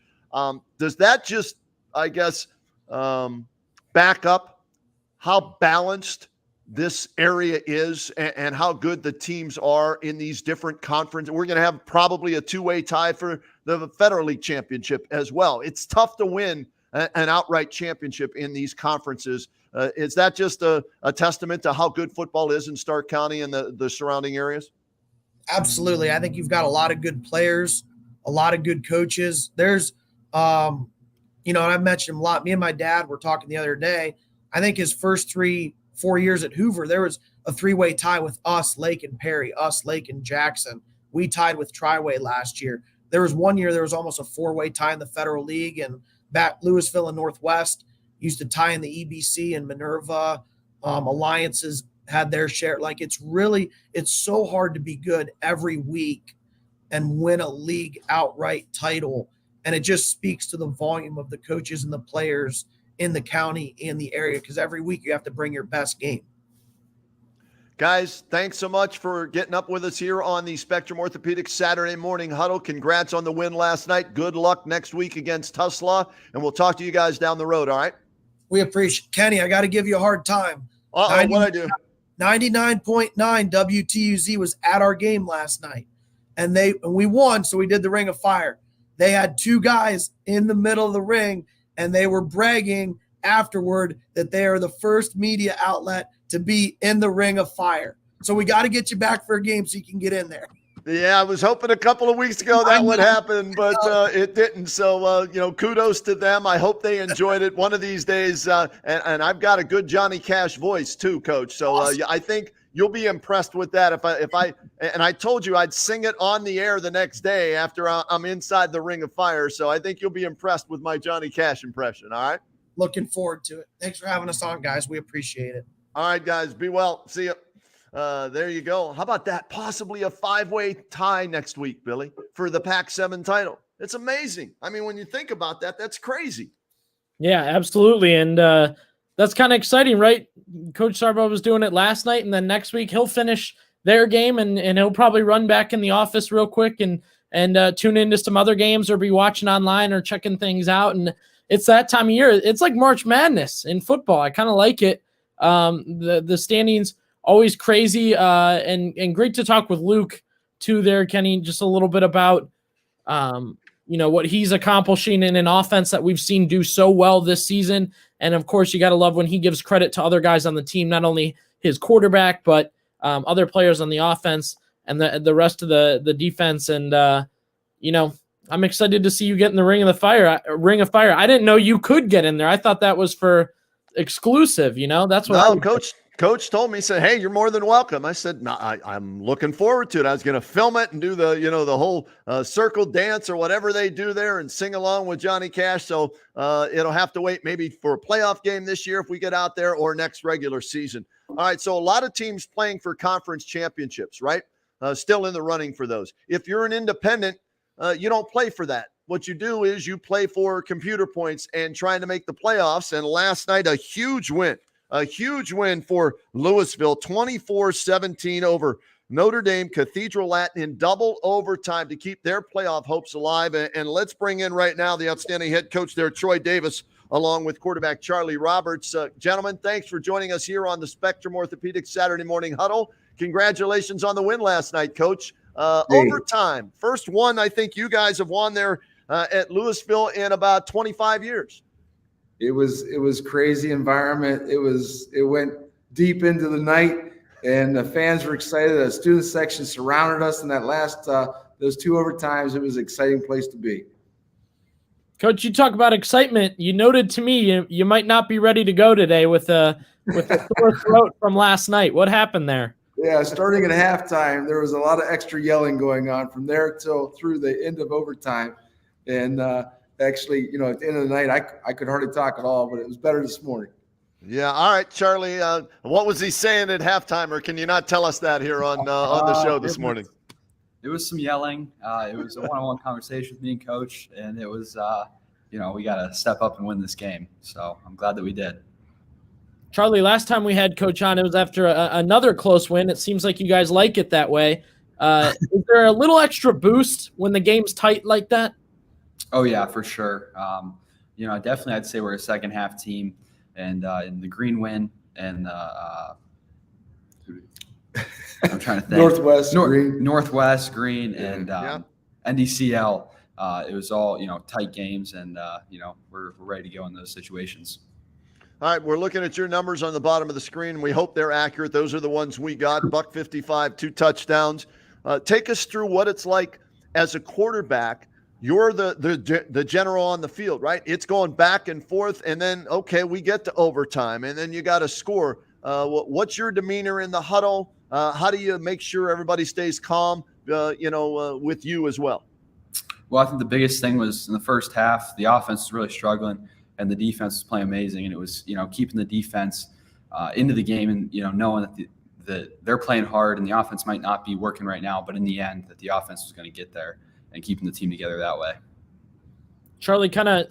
Does that just, I guess, back up how balanced this area is and how good the teams are in these different conferences? We're going to have probably a two-way tie for the Federal League Championship as well. It's tough to win an outright championship in these conferences. Is that just a testament to how good football is in Stark County and the surrounding areas? Absolutely. I think you've got a lot of good players, a lot of good coaches. There's, and I've mentioned him a lot. Me and my dad were talking the other day. I think his first 3-4 years at Hoover, there was a 3-way tie with us, Lake and Perry, us, Lake and Jackson. We tied with Triway last year. There was one year there was almost a 4-way tie in the Federal League, and back Lousiville and Northwest used to tie in the EBC, and Minerva Alliances had their share. Like it's so hard to be good every week and win a league outright title. And it just speaks to the volume of the coaches and the players in the county and the area, because every week you have to bring your best game. Guys, thanks so much for getting up with us here on the Spectrum Orthopaedics Saturday Morning Huddle. Congrats on the win last night. Good luck next week against Tuslaw, and we'll talk to you guys down the road, all right? We appreciate Kenny, I got to give you a hard time. What'd I do? 99.9 WTUZ was at our game last night, and we won, so we did the Ring of Fire. They had 2 guys in the middle of the ring, and they were bragging afterward that they are the first media outlet to be in the Ring of Fire. So we got to get you back for a game so you can get in there. Yeah, I was hoping a couple of weeks ago that would happen, but it didn't. So, kudos to them. I hope they enjoyed it one of these days. And I've got a good Johnny Cash voice too, Coach. So Awesome. I think you'll be impressed with that. And I told you I'd sing it on the air the next day after I'm inside the Ring of Fire. So I think you'll be impressed with my Johnny Cash impression. All right. Looking forward to it. Thanks for having us on, guys. We appreciate it. All right, guys. Be well. See you. There you go. How about that? Possibly a 5-way tie next week, Billy, for the Pac-7 title. It's amazing. I mean, when you think about that, that's crazy. Yeah, absolutely. And that's kind of exciting, right? Coach Sarbaugh was doing it last night, and then next week he'll finish their game, and he'll probably run back in the office real quick and tune into some other games or be watching online or checking things out. And it's that time of year. It's like March Madness in football. I kind of like it. The standings always crazy, and great to talk with Luke too there, Kenny, just a little bit about what he's accomplishing in an offense that we've seen do so well this season. And of course, you got to love when he gives credit to other guys on the team, not only his quarterback, but other players on the offense and the rest of the defense. And I'm excited to see you get in the Ring of Fire. I didn't know you could get in there. I thought that was for exclusive. That's what Coach told me, he said, "Hey, you're more than welcome." I said, "No, I'm looking forward to it. I was going to film it and do the whole circle dance or whatever they do there and sing along with Johnny Cash." So it'll have to wait maybe for a playoff game this year if we get out there, or next regular season. All right. So a lot of teams playing for conference championships, right? Still in the running for those. If you're an independent, you don't play for that. What you do is you play for computer points and trying to make the playoffs. And last night, a huge win for Lousiville, 24-17 over Notre Dame Cathedral Latin in double overtime to keep their playoff hopes alive. And let's bring in right now the outstanding head coach there, Troy Davis, along with quarterback Charlie Roberts. Gentlemen, thanks for joining us here on the Spectrum Orthopaedics Saturday Morning Huddle. Congratulations on the win last night, Coach. Overtime, first one I think you guys have won there at Lousiville in about 25 years. It was crazy environment. It went deep into the night, and the fans were excited. The student section surrounded us in that last those 2 overtimes. It was an exciting place to be. Coach, you talk about excitement. You noted to me you might not be ready to go today with a sore throat from last night. What happened there? Yeah, starting at halftime, there was a lot of extra yelling going on from there till through the end of overtime, and actually, at the end of the night, I could hardly talk at all, but it was better this morning. Yeah. All right, Charlie. What was he saying at halftime, or can you not tell us that here on the show this morning? It was some yelling. It was a one-on-one conversation with me and Coach, and it was, we got to step up and win this game. So I'm glad that we did. Charlie, last time we had Coach on, it was after another close win. It seems like you guys like it that way. Is there a little extra boost when the game's tight like that? Oh, yeah, for sure. Definitely I'd say we're a second half team, and in the green win and I'm trying to think. Northwest green and NDCL. It was all, tight games, and, we're ready to go in those situations. All right, we're looking at your numbers on the bottom of the screen. We hope they're accurate. Those are the ones we got. $155, 2 touchdowns. Take us through what it's like as a quarterback. You're the general on the field, right? It's going back and forth, and then, okay, we get to overtime, and then you got to score. What's your demeanor in the huddle? How do you make sure everybody stays calm, with you as well? Well, I think the biggest thing was in the first half, the offense was really struggling and the defense was playing amazing. And it was, keeping the defense into the game and, knowing that they're playing hard and the offense might not be working right now, but in the end that the offense was going to get there and keeping the team together that way. Charlie, kind of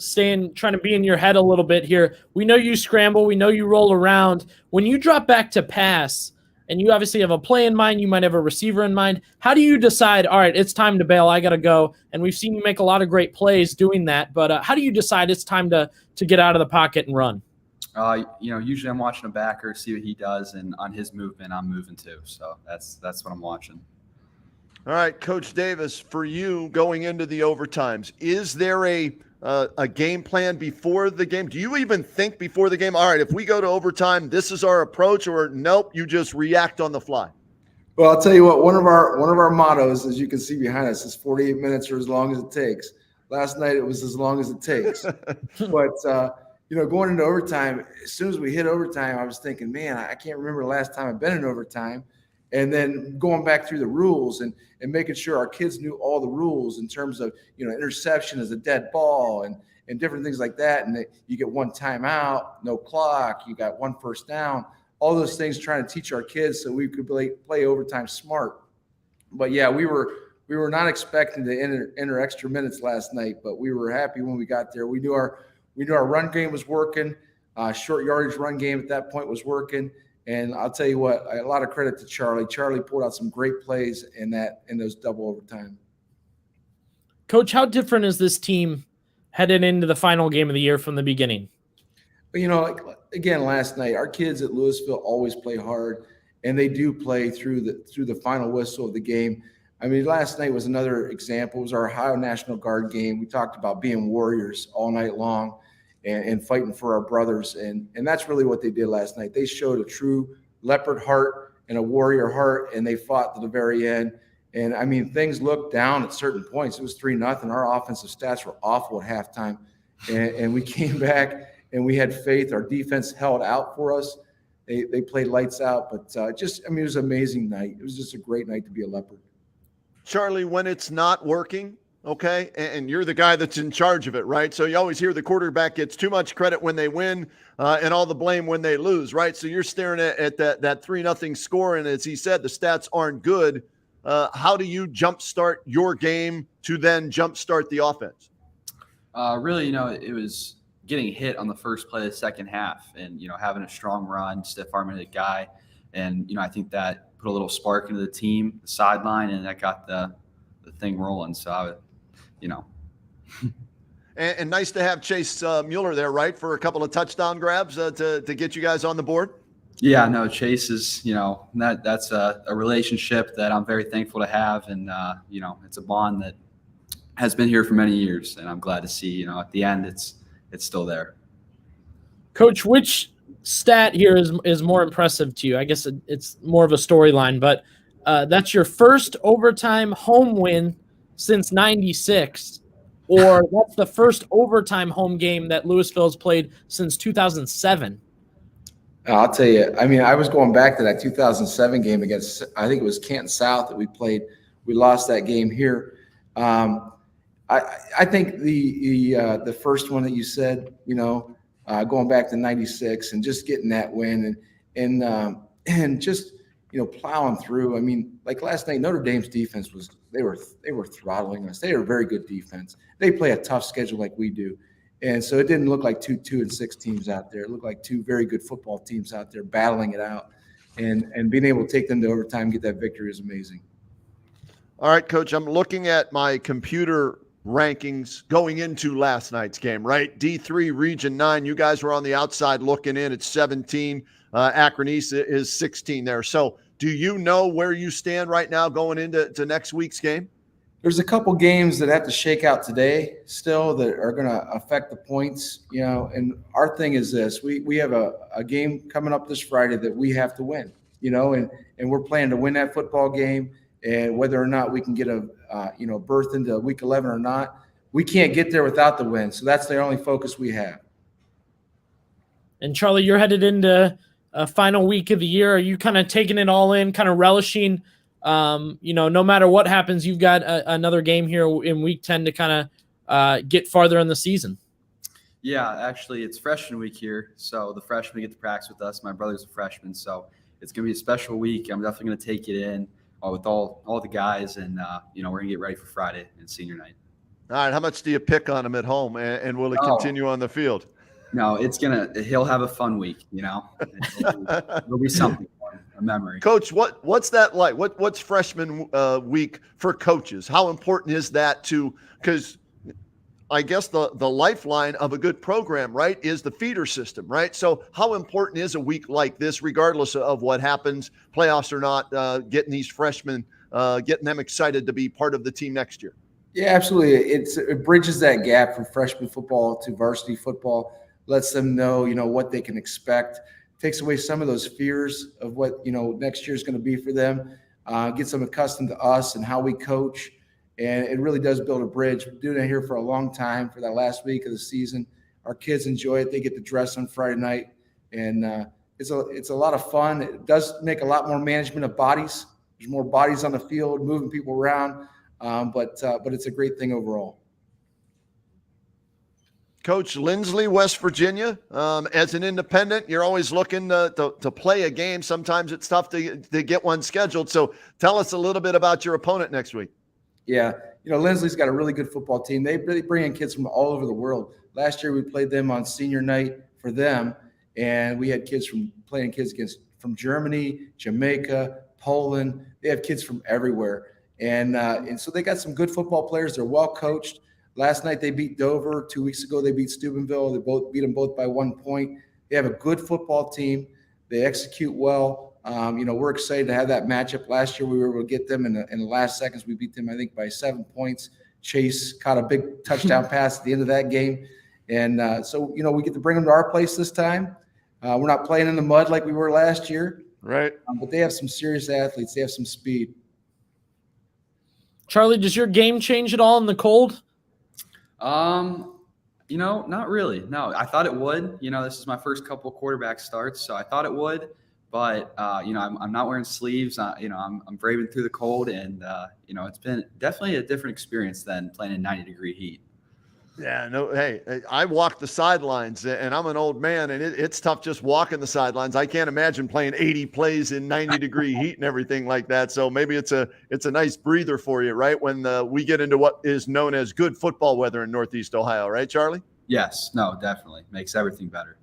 trying to be in your head a little bit here. We know you scramble. We know you roll around. When you drop back to pass, and you obviously have a play in mind, you might have a receiver in mind, how do you decide, all right, it's time to bail, I got to go? And we've seen you make a lot of great plays doing that, but how do you decide it's time to get out of the pocket and run? Usually I'm watching a backer, see what he does, and on his movement, I'm moving too. So that's what I'm watching. All right, Coach Davis, for you going into the overtimes, is there a game plan before the game? Do you even think before the game, all right, if we go to overtime, this is our approach, or nope, you just react on the fly? Well, I'll tell you what, one of our mottos, as you can see behind us, is 48 minutes or as long as it takes. Last night it was as long as it takes. But going into overtime, as soon as we hit overtime, I was thinking, man, I can't remember the last time I've been in overtime. And then going back through the rules and making sure our kids knew all the rules in terms of, interception is a dead ball and different things like that. And you get one timeout, no clock, you got one first down, all those things, trying to teach our kids so we could play overtime smart. But yeah, we were not expecting to enter extra minutes last night, but we were happy when we got there. We knew our run game was working. Short yardage run game at that point was working. And I'll tell you what, a lot of credit to Charlie. Charlie pulled out some great plays in those double overtime. Coach, how different is this team headed into the final game of the year from the beginning? Again, last night, our kids at Lousiville always play hard, and they do play through the final whistle of the game. I mean, last night was another example. It was our Ohio National Guard game. We talked about being warriors all night long and fighting for our brothers. And that's really what they did last night. They showed a true leopard heart and a warrior heart, and they fought to the very end. And, I mean, things looked down at certain points. It was 3-0. Our offensive stats were awful at halftime. And we came back, and we had faith. Our defense held out for us. They played lights out. But, it was an amazing night. It was just a great night to be a Leopard. Charlie, when it's not working, okay, and you're the guy that's in charge of it, right? So you always hear the quarterback gets too much credit when they win and all the blame when they lose, right? So you're staring at that 3-0 score, and as he said, the stats aren't good. How do you jumpstart your game to then jumpstart the offense? Really, it was getting hit on the first play of the second half and, having a strong run, stiff-arming the guy. And, I think that put a little spark into the team, the sideline, and that got the thing rolling. So, And nice to have Chase Mueller there, right, for a couple of touchdown grabs to get you guys on the board? Yeah, no, Chase is, that's a relationship that I'm very thankful to have. And, it's a bond that has been here for many years. And I'm glad to see, at the end, it's still there. Coach, which stat here is more impressive to you? I guess it's more of a storyline, but that's your first overtime home win since 96, or that's the first overtime home game that Lousiville's played since 2007. I'll tell you, I was going back to that 2007 game against, I think it was Canton South that we played. We lost that game here. I think the first one that you said, going back to 96 and just getting that win and just, plowing through. Like last night, Notre Dame's defense they were throttling us. They are a very good defense. They play a tough schedule like we do. And so it didn't look like 2-2-6 teams out there. It looked like two very good football teams out there battling it out. And being able to take them to overtime and get that victory is amazing. All right, Coach, I'm looking at my computer rankings going into last night's game, right? D3 Region 9, you guys were on the outside looking in at 17. Akron East is 16 there. So do you know where you stand right now going into next week's game? There's a couple games that have to shake out today still that are going to affect the points, and our thing is this. We have a game coming up this Friday that we have to win, and we're planning to win that football game. And whether or not we can get a berth into week 11 or not, we can't get there without the win. So that's the only focus we have. And Charlie, you're headed into a final week of the year. Are you kind of taking it all in, kind of relishing? No matter what happens, you've got another game here in week 10 to kind of get farther in the season. Yeah, actually, it's freshman week here, so the freshmen get to practice with us. My brother's a freshman, so it's going to be a special week. I'm definitely going to take it in with all the guys, and we're going to get ready for Friday and senior night. All right, how much do you pick on him at home, and will it continue on the field? No, he'll have a fun week, It'll be something for him, a memory. Coach, what's that like? What's freshman week for coaches? How important is that because I guess the lifeline of a good program, right, is the feeder system, right? So how important is a week like this, regardless of what happens, playoffs or not, getting these freshmen, getting them excited to be part of the team next year? Yeah, absolutely. It bridges that gap from freshman football to varsity football, lets them know, what they can expect, takes away some of those fears of what, next year is going to be for them, gets them accustomed to us and how we coach. And it really does build a bridge. We're doing it here for a long time for that last week of the season. Our kids enjoy it. They get to dress on Friday night. And it's a lot of fun. It does make a lot more management of bodies. There's more bodies on the field, moving people around. But it's a great thing overall. Coach, Lindsley, West Virginia, as an independent, you're always looking to play a game. Sometimes it's tough to get one scheduled. So tell us a little bit about your opponent next week. Yeah, Lindsley's got a really good football team. They really bring in kids from all over the world. Last year we played them on senior night for them, and we had kids from Germany, Jamaica, Poland. They have kids from everywhere. And so they got some good football players. They're well coached. Last night they beat Dover. 2 weeks ago they beat Steubenville. They beat them both by 1 point. They have a good football team. They execute well. We're excited to have that matchup. Last year we were able to get them in the last seconds. We beat them, I think, by 7 points. Chase caught a big touchdown pass at the end of that game. And so we get to bring them to our place this time. We're not playing in the mud like we were last year. Right. But they have some serious athletes. They have some speed. Charlie, does your game change at all in the cold? Not really. No, I thought it would. This is my first couple quarterback starts, so I thought it would. But I'm not wearing sleeves. I'm braving through the cold, and it's been definitely a different experience than playing in 90-degree heat. Yeah, no. Hey, I walk the sidelines, and I'm an old man, and it's tough just walking the sidelines. I can't imagine playing 80 plays in 90-degree heat and everything like that. So maybe it's a nice breather for you, right? When we get into what is known as good football weather in Northeast Ohio, right, Charlie? Yes. No, definitely makes everything better.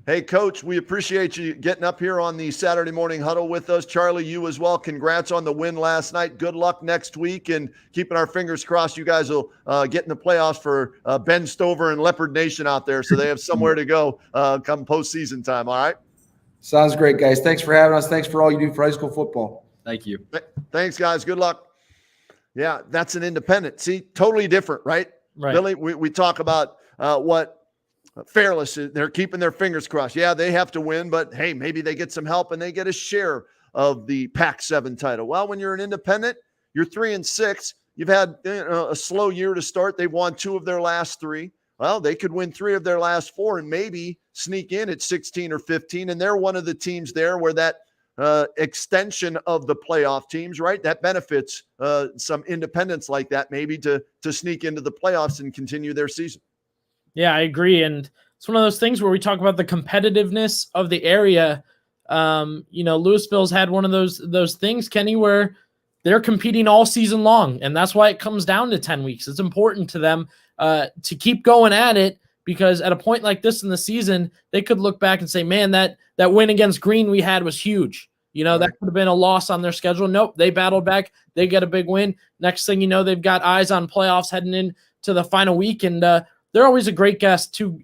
Hey, Coach, we appreciate you getting up here on the Saturday morning huddle with us. Charlie, you as well. Congrats on the win last night. Good luck next week, and keeping our fingers crossed you guys will get in the playoffs for Ben Stover and Leopard Nation out there, so they have somewhere to go come postseason time, all right? Sounds great, guys. Thanks for having us. Thanks for all you do for high school football. Thank you. Thanks, guys. Good luck. Yeah, that's an independent. See, totally different, right? Right. Billy, we talk about what Fairless, they're keeping their fingers crossed. Yeah, they have to win, but hey, maybe they get some help and they get a share of the Pac-7 title. Well, when you're an independent, you're 3-6. You've had a slow year to start. They've won 2 of their last 3. Well, they could win 3 of their last 4 and maybe sneak in at 16 or 15. And they're one of the teams there where that extension of the playoff teams, right? That benefits some independents like that maybe to sneak into the playoffs and continue their season. Yeah, I agree. And it's one of those things where we talk about the competitiveness of the area. Lousiville's had one of those things, Kenny, where they're competing all season long. And that's why it comes down to 10 weeks. It's important to them to keep going at it, because at a point like this in the season, they could look back and say, man, that win against Green we had was huge. That could have been a loss on their schedule. Nope, they battled back. They get a big win. Next thing you know, they've got eyes on playoffs heading into the final week. And they're always a great guest. Two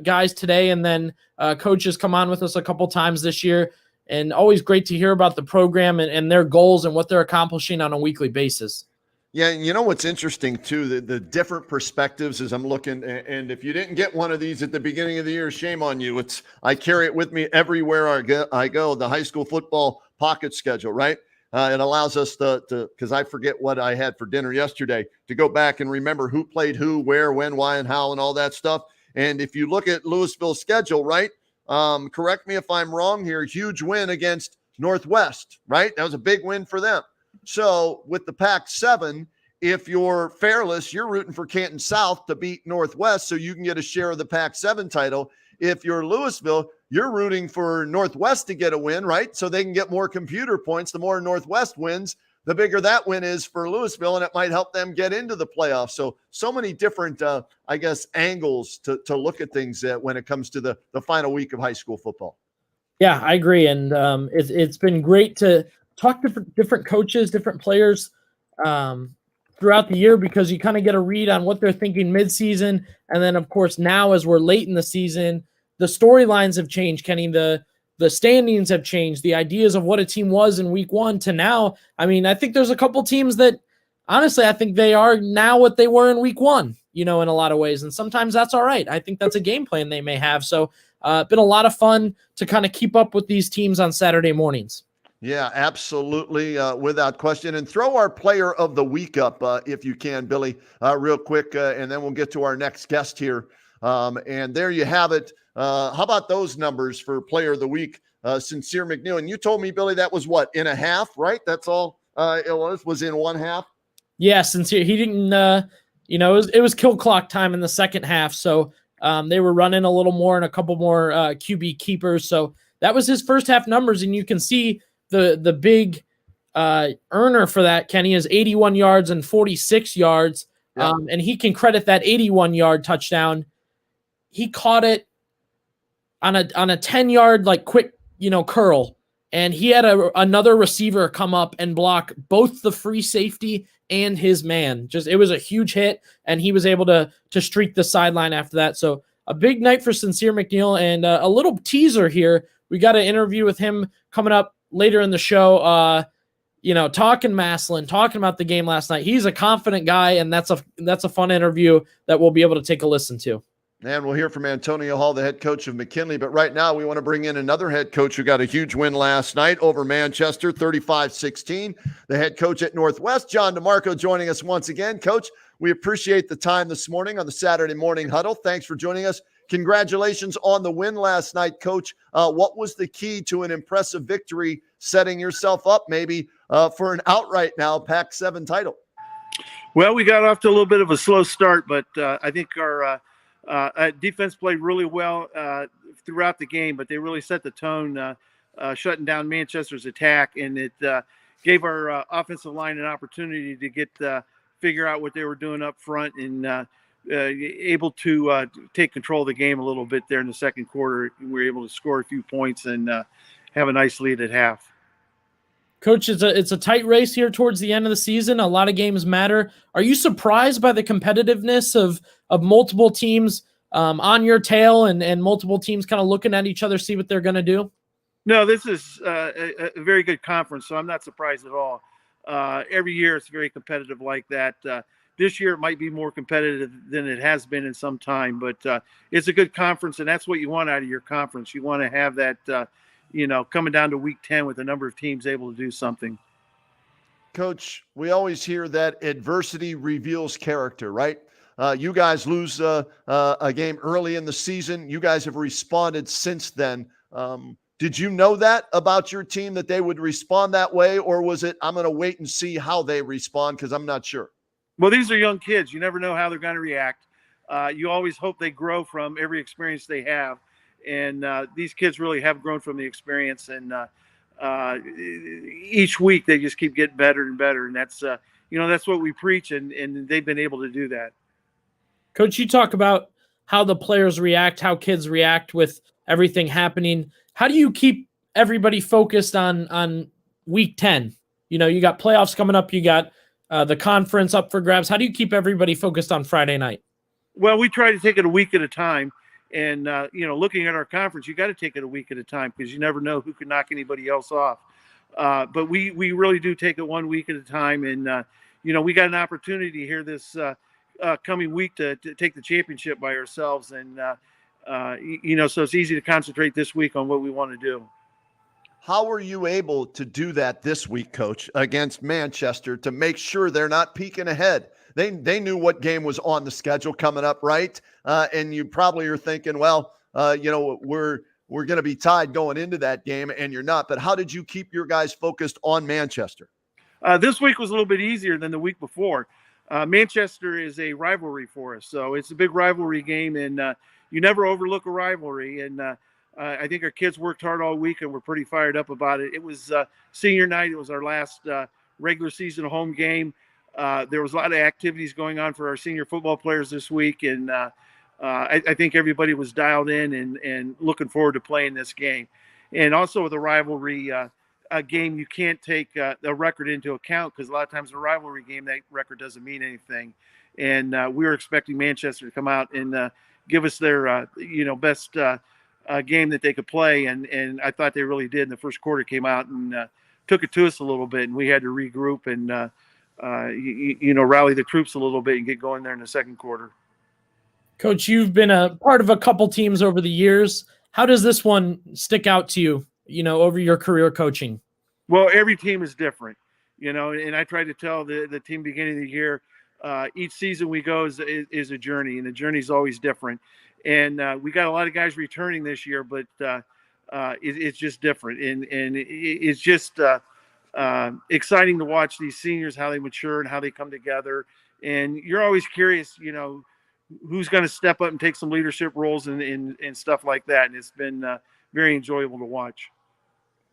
guys today, and then coaches come on with us a couple times this year, and always great to hear about the program and their goals and what they're accomplishing on a weekly basis. Yeah, you know what's interesting too, the different perspectives as I'm looking, and if you didn't get one of these at the beginning of the year, shame on you. I carry it with me everywhere I go, the high school football pocket schedule, right? It allows us to because I forget what I had for dinner yesterday, to go back and remember who played who, where, when, why, and how, and all that stuff. And if you look at Lousiville's schedule, right? Correct me if I'm wrong here. Huge win against Northwest, right? That was a big win for them. So with the Pac-7, if you're Fairless, you're rooting for Canton South to beat Northwest so you can get a share of the Pac-7 title. If you're Lousiville, you're rooting for Northwest to get a win, right? So they can get more computer points. The more Northwest wins, the bigger that win is for Lousiville, and it might help them get into the playoffs. So many different, angles to look at things when it comes to the final week of high school football. Yeah, I agree. And it's been great to talk to different coaches, different players throughout the year, because you kind of get a read on what they're thinking midseason. And then, of course, now as we're late in the season, the storylines have changed, Kenny. The standings have changed. The ideas of what a team was in week 1 to now. I mean, I think there's a couple teams that, honestly, I think they are now what they were in week 1, in a lot of ways. And sometimes that's all right. I think that's a game plan they may have. So been a lot of fun to kind of keep up with these teams on Saturday mornings. Yeah, absolutely, without question. And throw our player of the week up if you can, Billy, real quick, and then we'll get to our next guest here. And there you have it. How about those numbers for player of the week, Cynceir McKinley? And you told me, Billy, that was what, in a half, right? That's all it was in one half? Yeah, Cynceir. He didn't, it was kill clock time in the second half. So they were running a little more and a couple more QB keepers. So that was his first half numbers. And you can see the big earner for that, Kenny, is 81 yards and 46 yards. Yep. And he can credit that 81-yard touchdown. He caught it on a 10-yard quick curl, and he had another receiver come up and block both the free safety and his man. It was a huge hit, and he was able to streak the sideline after that. So a big night for Cynceir McKinley, and a little teaser here. We got an interview with him coming up later in the show. Talking Maslin, talking about the game last night. He's a confident guy, and that's a fun interview that we'll be able to take a listen to. And we'll hear from Antonio Hall, the head coach of McKinley. But right now, we want to bring in another head coach who got a huge win last night over Manchester, 35-16. The head coach at Northwest, John DeMarco, joining us once again. Coach, we appreciate the time this morning on the Saturday Morning Huddle. Thanks for joining us. Congratulations on the win last night, Coach. What was the key to an impressive victory, setting yourself up maybe for an outright now Pac-7 title? Well, we got off to a little bit of a slow start, but I think our defense played really well throughout the game, but they really set the tone, shutting down Manchester's attack, and it gave our offensive line an opportunity to get figure out what they were doing up front, and able to take control of the game a little bit there in the second quarter. We were able to score a few points and have a nice lead at half. Coach, it's a tight race here towards the end of the season. A lot of games matter. Are you surprised by the competitiveness of multiple teams on your tail and multiple teams kind of looking at each other, see what they're going to do? No, this is a very good conference, so I'm not surprised at all. Every year it's very competitive like that. This year it might be more competitive than it has been in some time, but it's a good conference, and that's what you want out of your conference. You want to have that coming down to week 10 with a number of teams able to do something. Coach, we always hear that adversity reveals character, right? You guys lose a game early in the season. You guys have responded since then. Did you know that about your team, that they would respond that way, or was it, I'm going to wait and see how they respond because I'm not sure? Well, these are young kids. You never know how they're going to react. You always hope they grow from every experience they have. And these kids really have grown from the experience, and each week they just keep getting better and better. And that's what we preach, and they've been able to do that. Coach, you talk about how the players react, how kids react with everything happening. How do you keep everybody focused on week 10? You got playoffs coming up. You got the conference up for grabs. How do you keep everybody focused on Friday night? Well, we try to take it a week at a time. And, looking at our conference, you got to take it a week at a time because you never know who could knock anybody else off. But we really do take it 1 week at a time. And, we got an opportunity here this coming week to take the championship by ourselves. And, so it's easy to concentrate this week on what we want to do. How were you able to do that this week, Coach, against Manchester to make sure they're not peeking ahead? They knew what game was on the schedule coming up, right? And you probably are thinking, well, we're going to be tied going into that game, and you're not. But how did you keep your guys focused on Manchester? This week was a little bit easier than the week before. Manchester is a rivalry for us, so it's a big rivalry game, and you never overlook a rivalry. And I think our kids worked hard all week, and we're pretty fired up about it. It was senior night. It was our last regular season home game. There was a lot of activities going on for our senior football players this week, and I think everybody was dialed in and looking forward to playing this game. And also with a rivalry a game, you can't take a record into account, because a lot of times a rivalry game, that record doesn't mean anything. And we were expecting Manchester to come out and give us their best game that they could play, and I thought they really did. In the first quarter came out and took it to us a little bit, and we had to regroup and rally the troops a little bit and get going there in the second quarter. Coach, you've been a part of a couple teams over the years. How does this one stick out to you, over your career coaching? Well, every team is different, and I tried to tell the team beginning of the year, each season we go is a journey, and the journey is always different. And we got a lot of guys returning this year, but it's just different. And it's just exciting to watch these seniors, how they mature and how they come together. And you're always curious, who's going to step up and take some leadership roles and stuff like that. And it's been very enjoyable to watch.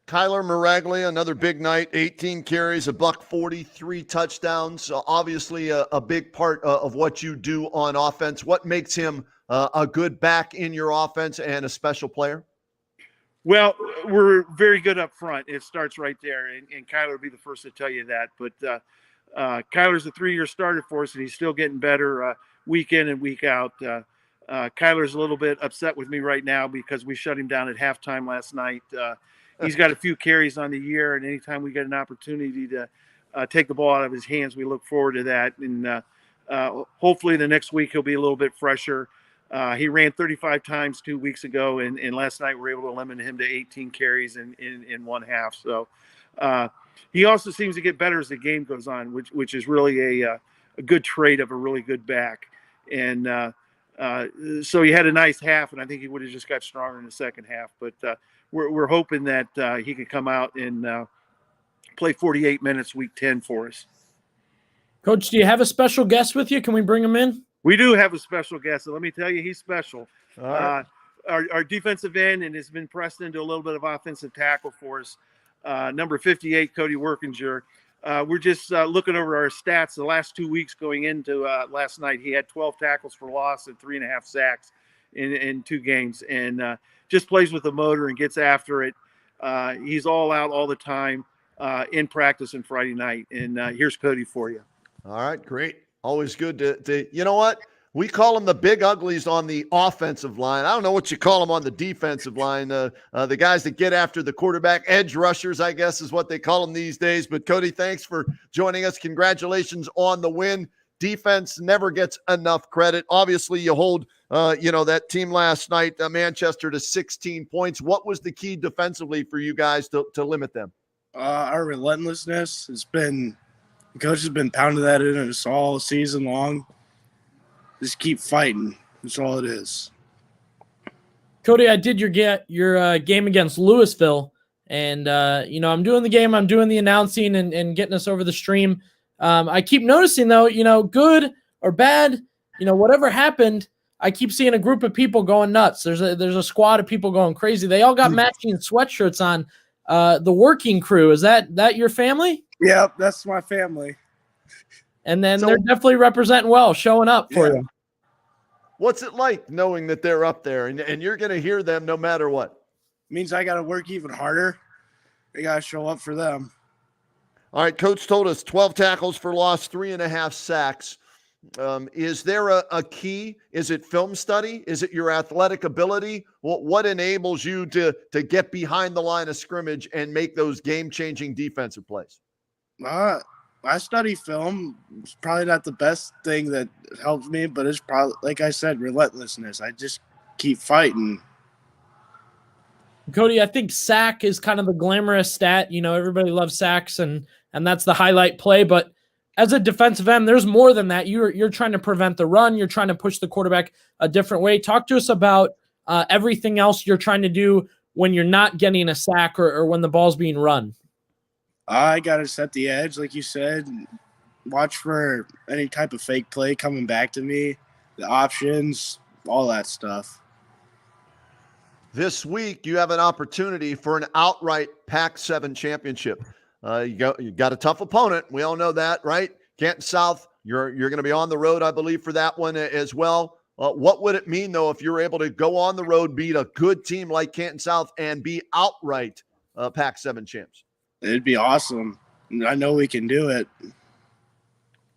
Kyler Miraglia, another big night, 18 carries, $140, 3 touchdowns. Obviously a big part of what you do on offense. What makes him a good back in your offense and a special player? Well, we're very good up front. It starts right there, and Kyler will be the first to tell you that. But Kyler's a 3-year starter for us, and he's still getting better week in and week out. Kyler's a little bit upset with me right now because we shut him down at halftime last night. He's got a few carries on the year, and anytime we get an opportunity to take the ball out of his hands, we look forward to that. And hopefully the next week he'll be a little bit fresher. He ran 35 times 2 weeks ago, and last night we were able to limit him to 18 carries in one half. So he also seems to get better as the game goes on, which is really a good trait of a really good back. And so he had a nice half, and I think he would have just got stronger in the second half. But we're hoping that he could come out and play 48 minutes week 10 for us. Coach, do you have a special guest with you? Can we bring him in? We do have a special guest, and let me tell you, he's special. All right. Our defensive end, and has been pressed into a little bit of offensive tackle for us, number 58, Cody Werkinger. We're just looking over our stats the last 2 weeks going into last night. He had 12 tackles for loss and 3.5 sacks in 2 games, and just plays with the motor and gets after it. He's all out all the time in practice and Friday night. And here's Cody for you. All right, great. Always good to you know what? We call them the big uglies on the offensive line. I don't know what you call them on the defensive line. The guys that get after the quarterback, edge rushers, I guess is what they call them these days. But Cody, thanks for joining us. Congratulations on the win. Defense never gets enough credit. Obviously, you hold, that team last night, Manchester, to 16 points. What was the key defensively for you guys to limit them? Our relentlessness has been – the coach has been pounding that in us all season long. Just keep fighting. That's all it is. Cody, I did your game against Lousiville, and I'm doing the game, I'm doing the announcing and getting us over the stream. I keep noticing though, good or bad, whatever happened, I keep seeing a group of people going nuts. There's a squad of people going crazy. They all got matching sweatshirts on. The working crew, is that your family? Yep, that's my family. And then they're definitely representing well, showing up for you. What's it like knowing that they're up there and you're going to hear them no matter what? It means I got to work even harder. I got to show up for them. All right, Coach told us 12 tackles for loss, 3.5 sacks. Is there a key? Is it film study? Is it your athletic ability? What enables you to get behind the line of scrimmage and make those game-changing defensive plays? I study film. It's probably not the best thing that helps me, but it's probably, like I said, relentlessness. I just keep fighting. Cody, I think sack is kind of the glamorous stat. Everybody loves sacks, and that's the highlight play. But as a defensive end, there's more than that. You're trying to prevent the run. You're trying to push the quarterback a different way. Talk to us about everything else you're trying to do when you're not getting a sack or when the ball's being run. I got to set the edge, like you said. Watch for any type of fake play coming back to me, the options, all that stuff. This week, you have an opportunity for an outright Pac-7 championship. You got a tough opponent. We all know that, right? Canton South, you're going to be on the road, I believe, for that one as well. What would it mean, though, if you're able to go on the road, beat a good team like Canton South, and be outright Pac-7 champs? It'd be awesome. I know we can do it.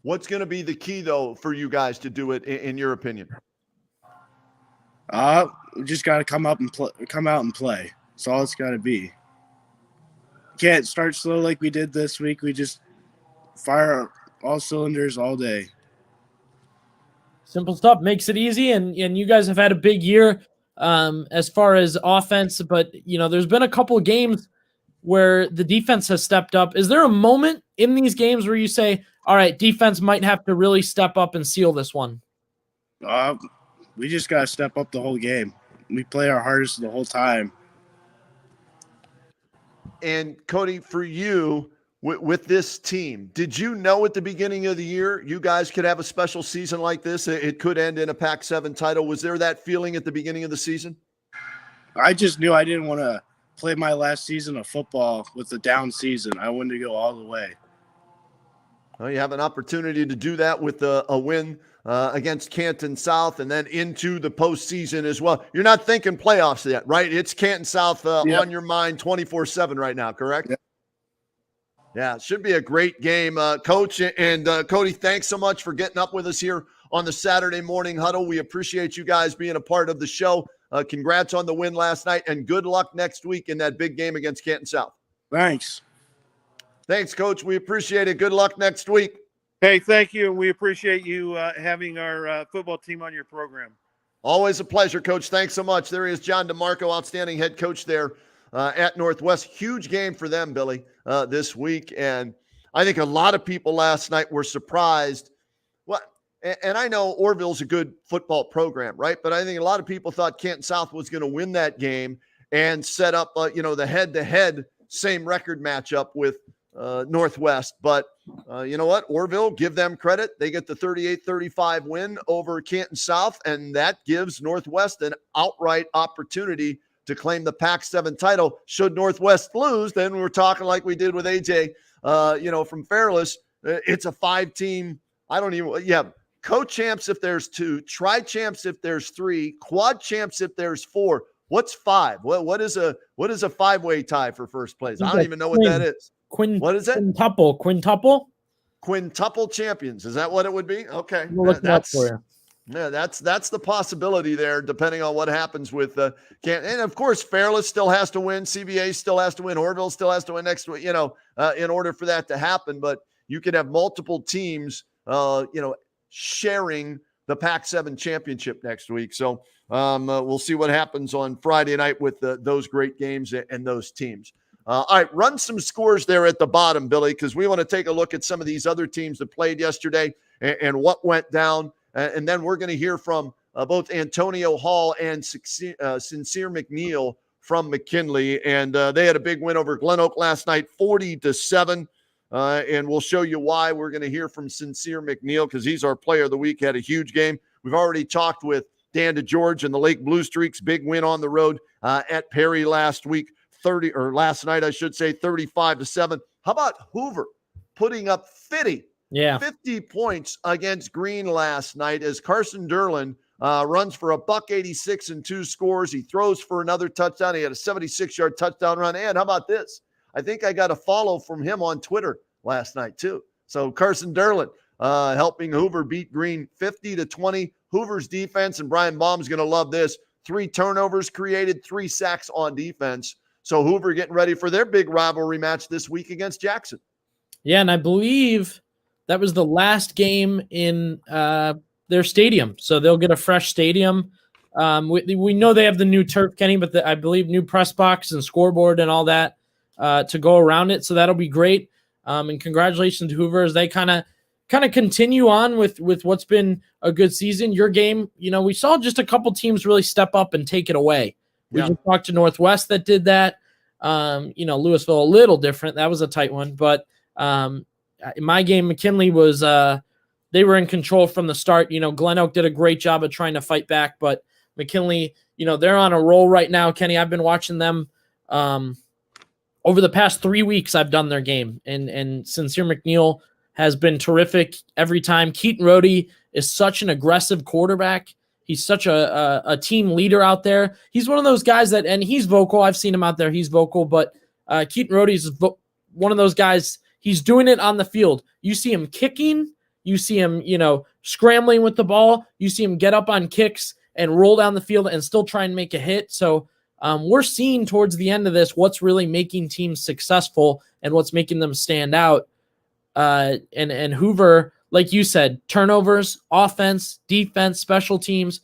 What's going to be the key, though, for you guys to do it, in your opinion? We just got to come out and play. That's all it's got to be. Can't start slow like we did this week. We just fire all cylinders all day. Simple stuff makes it easy, and you guys have had a big year as far as offense, but there's been a couple of games where the defense has stepped up. Is there a moment in these games where you say, all right, defense might have to really step up and seal this one? We just got to step up the whole game. We play our hardest the whole time. And Cody, for you, with this team, did you know at the beginning of the year you guys could have a special season like this? It could end in a Pac-7 title. Was there that feeling at the beginning of the season? I just knew I didn't want to play my last season of football with a down season. I wanted to go all the way. Well, you have an opportunity to do that with a win against Canton South, and then into the postseason as well. You're not thinking playoffs yet, right? It's Canton South on your mind 24/7 right now, correct? Yep. Yeah, it should be a great game, Coach. And Cody, thanks so much for getting up with us here on the Saturday Morning Huddle. We appreciate you guys being a part of the show. Congrats on the win last night, and good luck next week in that big game against Canton South. Thanks. Thanks, Coach. We appreciate it. Good luck next week. Hey, thank you. We appreciate you having our football team on your program. Always a pleasure, Coach. Thanks so much. There he is, John DeMarco, outstanding head coach there at Northwest. Huge game for them, Billy, this week. And I think a lot of people last night were surprised. Well, and I know Orville's a good football program, right? But I think a lot of people thought Canton South was going to win that game and set up, the head-to-head same record matchup with Northwest. But you know what? Orville, give them credit. They get the 38-35 win over Canton South, and that gives Northwest an outright opportunity to claim the Pac-7 title. Should Northwest lose, then we're talking like we did with Ajay, from Fairless. It's a 5-team. Co-champs if there's 2, tri-champs if there's 3, quad champs if there's 4. What's 5? What is a 5-way tie for first place? I don't even know what that is. What is it? Quintuple champions. Is that what it would be? Okay. We'll look that for you. Yeah, that's the possibility there, depending on what happens with Canton. And of course, Fairless still has to win. CBA still has to win. Orville still has to win next week, in order for that to happen. But you could have multiple teams, sharing the Pac-7 championship next week. So we'll see what happens on Friday night with those great games and those teams. All right, run some scores there at the bottom, Billy, because we want to take a look at some of these other teams that played yesterday and what went down. And then we're going to hear from both Antonio Hall and Cynceir McNeal from McKinley. And they had a big win over Glen Oak last night, 40-7. And we'll show you why. We're going to hear from Cynceir McNeal because he's our player of the week, had a huge game. We've already talked with Dan DeGeorge and the Lake Blue Streaks, big win on the road at Perry last night, I should say, 35-7. How about Hoover putting up 50 points against Green last night as Carson Derlin runs for $186 and 2 scores. He throws for another touchdown. He had a 76-yard touchdown run. And how about this? I think I got a follow from him on Twitter last night too. So Carson Derlin helping Hoover beat Green 50-20. Hoover's defense, and Brian Baum's going to love this, 3 turnovers created, 3 sacks on defense. So Hoover getting ready for their big rivalry match this week against Jackson. Yeah, and I believe that was the last game in their stadium. So they'll get a fresh stadium We know they have the new turf, Kenny, but I believe new press box and scoreboard and all that to go around it. So that'll be great. And congratulations to Hoover as they kind of continue on with what's been a good season. Your game, we saw just a couple teams really step up and take it away. We just talked to Northwest that did that. Lousiville a little different. That was a tight one. But in my game, McKinley was they were in control from the start. Glen Oak did a great job of trying to fight back, but McKinley, they're on a roll right now. Kenny, I've been watching them over the past 3 weeks. I've done their game, and Cynceir Mcneal has been terrific every time. Keaton Rohde is such an aggressive quarterback. He's such a team leader out there. He's one of those guys and he's vocal. I've seen him out there. He's vocal, but Keaton Rohde is one of those guys. He's doing it on the field. You see him kicking. You see him, scrambling with the ball. You see him get up on kicks and roll down the field and still try and make a hit. So we're seeing towards the end of this what's really making teams successful and what's making them stand out. And Hoover, like you said, turnovers, offense, defense, special teams.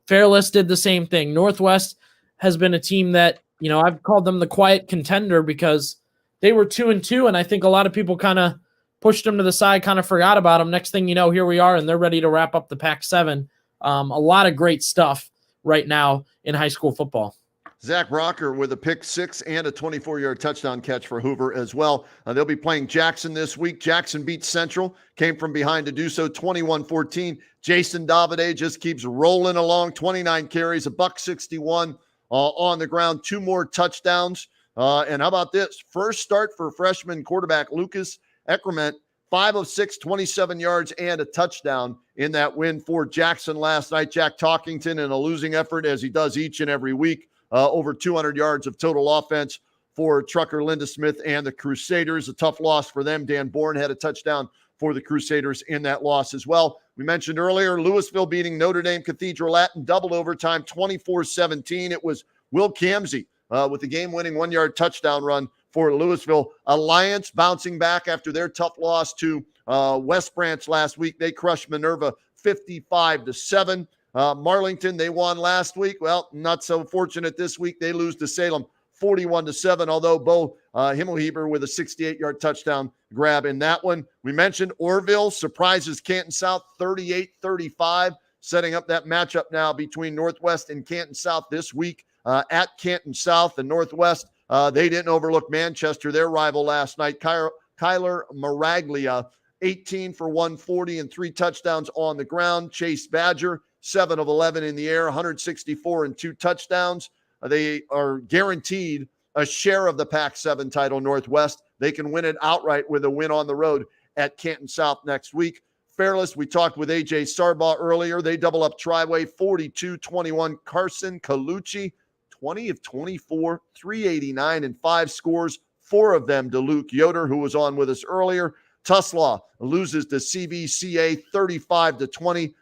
Fairless did the same thing. Northwest has been a team that, I've called them the quiet contender because they were 2-2, and I think a lot of people kind of pushed them to the side, kind of forgot about them. Next thing you know, here we are, and they're ready to wrap up the Pac-7. A lot of great stuff right now in high school football. Zach Rocker with a pick 6 and a 24-yard touchdown catch for Hoover as well. They'll be playing Jackson this week. Jackson beat Central, came from behind to do so, 21-14. Jason Davide just keeps rolling along, 29 carries, $161 on the ground, 2 more touchdowns. And how about this? First start for freshman quarterback Lucas Eckerment, 5 of 6, 27 yards and a touchdown in that win for Jackson last night. Jack Talkington in a losing effort, as he does each and every week. Over 200 yards of total offense for Trucker Lindesmith and the Crusaders. A tough loss for them. Dan Bourne had a touchdown for the Crusaders in that loss as well. We mentioned earlier, Louisville beating Notre Dame Cathedral Latin, double overtime, 24-17. It was Will Kamsey with the game-winning 1-yard touchdown run for Louisville. Alliance bouncing back after their tough loss to West Branch last week. They crushed Minerva 55-7. Marlington, they won last week. Well, not so fortunate this week. They lose to Salem 41-7, although Bo Himmelheber with a 68-yard touchdown grab in that one. We mentioned Orville surprises Canton South 38-35, setting up that matchup now between Northwest and Canton South this week at Canton South. And Northwest, they didn't overlook Manchester, their rival last night. Kyler Maraglia, 18 for 140 and 3 touchdowns on the ground. Chase Badger, 7 of 11 in the air, 164 and 2 touchdowns. They are guaranteed a share of the Pac-7 title, Northwest. They can win it outright with a win on the road at Canton South next week. Fairless, we talked with Ajay Sarbaugh earlier. They double up Triway, 42-21. Carson Colucci, 20 of 24, 389 and 5 scores, 4 of them to Luke Yoder, who was on with us earlier. Tuslaw loses to CVCA 35-20.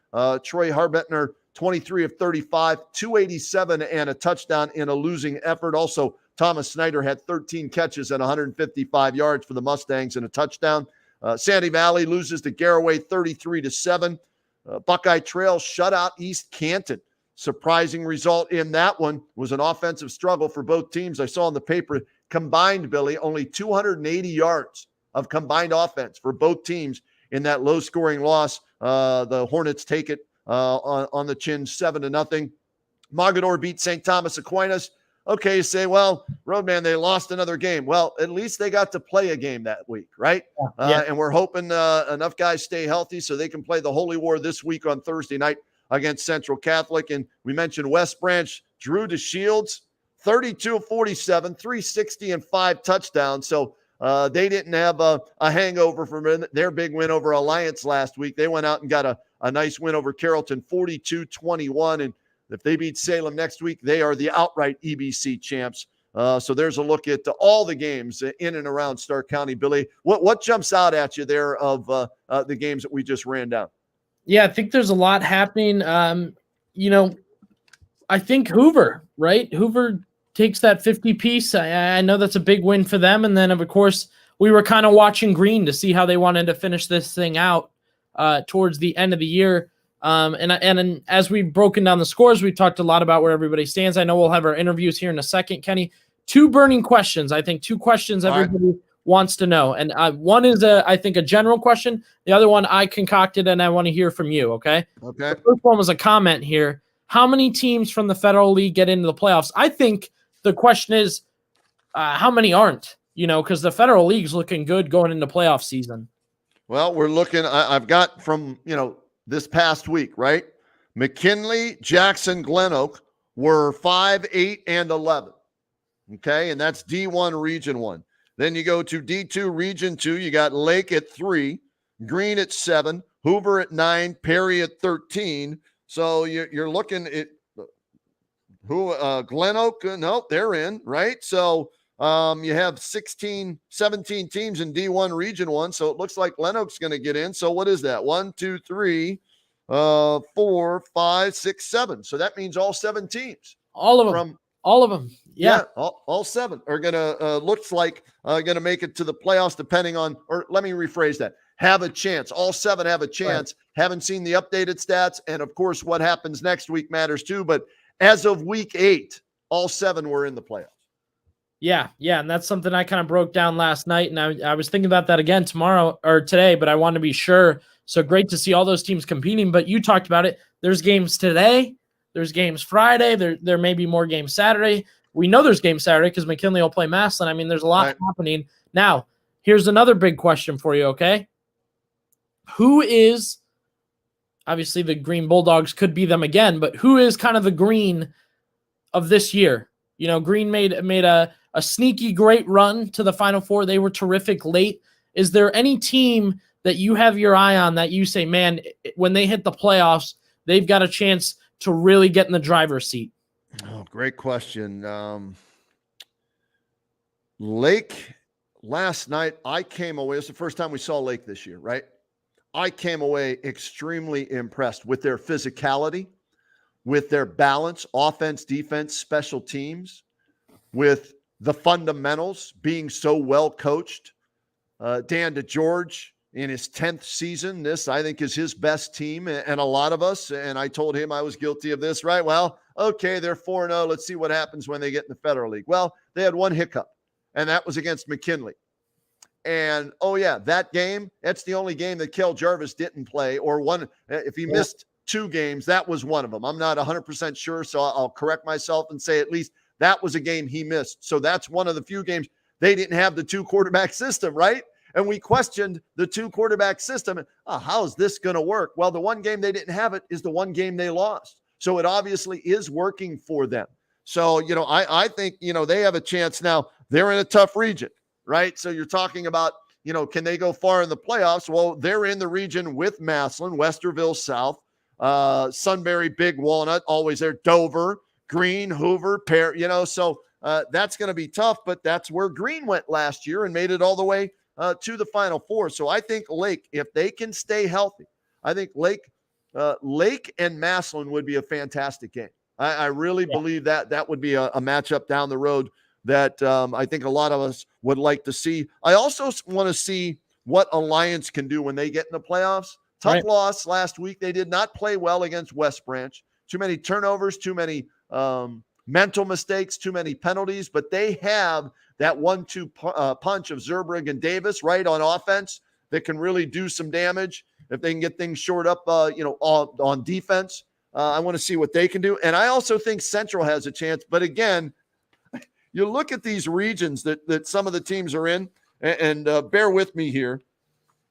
Troy Harbentner, 23 of 35, 287 and a touchdown in a losing effort. Also, Thomas Snyder had 13 catches and 155 yards for the Mustangs and a touchdown. Sandy Valley loses to Garaway 33-7. Buckeye Trail shut out East Canton. Surprising result in that one was an offensive struggle for both teams. I saw in the paper combined, Billy, only 280 yards of combined offense for both teams in that low-scoring loss. The Hornets take it on the chin 7-0. Mogador beat St. Thomas Aquinas. Okay, you say, well, Roadman, they lost another game. Well, at least they got to play a game that week, right? Yeah. And we're hoping enough guys stay healthy so they can play the Holy War this week on Thursday night against Central Catholic. And we mentioned West Branch, Drew DeShields, 32 of 47, 360 and 5 touchdowns. So they didn't have a hangover from their big win over Alliance last week. They went out and got a nice win over Carrollton, 42-21. And if they beat Salem next week, they are the outright EBC champs. So there's a look at all the games in and around Stark County. Billy, what jumps out at you there of the games that we just ran down? Yeah, I think there's a lot happening. I think Hoover, right? Hoover takes that 50 piece. I know that's a big win for them. And then, of course, we were kind of watching Green to see how they wanted to finish this thing out towards the end of the year. And as we've broken down the scores, we've talked a lot about where everybody stands. I know we'll have our interviews here in a second. Kenny, 2 burning questions. I think 2 questions everybody wants to know. And one is, I think, a general question. The other one I concocted, and I want to hear from you, okay? Okay. The first one was a comment here. How many teams from the Federal League get into the playoffs? I think the question is, how many aren't? Because the Federal League's looking good going into playoff season. Well, we're looking. I've got from this past week, right? McKinley, Jackson, Glen Oak were 5, 8, and 11. Okay, and that's D1 Region 1. Then you go to D2 Region 2. You got Lake at 3, Green at 7, Hoover at 9, Perry at 13. So you're looking at Glen Oak. No, they're in, right? So you have 17 teams in D1 Region 1. So it looks like Glen Oak's going to get in. So what is that? 1, 2, 3, 4, 5, 6, 7. So that means all 7 teams. All of them. Yeah. All 7 are going to, looks like, going to make it to the playoffs depending on, or let me rephrase that, have a chance. All 7 have a chance. Right. Haven't seen the updated stats. And of course, what happens next week matters too. But as of week 8, all 7 were in the playoffs. Yeah. And that's something I kind of broke down last night. And I was thinking about that again today, but I want to be sure. So great to see all those teams competing. But you talked about it. There's games today. There's games Friday. There may be more games Saturday. We know there's games Saturday because McKinley will play Massillon. I mean, there's a lot happening. Now, here's another big question for you, okay? Who is, obviously the Green Bulldogs could be them again, but who is kind of the Green of this year? Green made a sneaky great run to the Final Four. They were terrific late. Is there any team that you have your eye on that you say, man, when they hit the playoffs, they've got a chance to really get in the driver's seat? Oh, great question. Lake, last night, I came away. It's the first time we saw Lake this year, right? I came away extremely impressed with their physicality, with their balance, offense, defense, special teams, with the fundamentals being so well coached. Dan DeGeorge in his 10th season, this I think is his best team, and a lot of us, and I told him I was guilty of this, right? Well, okay, they're 4-0. Let's see what happens when they get in the Federal League. Well, they had one hiccup, and that was against McKinley. And, that game, that's the only game that Kel Jarvis didn't play, or one. If he missed 2 games, that was one of them. I'm not 100% sure, so I'll correct myself and say at least that was a game he missed. So that's one of the few games they didn't have the 2-quarterback system, right? And we questioned the 2-quarterback system. How is this going to work? Well, the one game they didn't have it is the one game they lost. So it obviously is working for them. So, I think, they have a chance now. They're in a tough region, right? So you're talking about, can they go far in the playoffs? Well, they're in the region with Massillon, Westerville South, Sunbury, Big Walnut, always there, Dover, Green, Hoover, Perry, so that's going to be tough, but that's where Green went last year and made it all the way to the Final Four. So I think Lake, if they can stay healthy, I think Lake and Massillon would be a fantastic game. I really believe that would be a matchup down the road that I think a lot of us would like to see. I also want to see what Alliance can do when they get in the playoffs. Tough loss last week. They did not play well against West Branch. Too many turnovers, too many mental mistakes, too many penalties, but they have that 1-2 punch of Zerbrug and Davis right on offense that can really do some damage if they can get things shored up, on defense. I want to see what they can do. And I also think Central has a chance. But again, you look at these regions that some of the teams are in, and bear with me here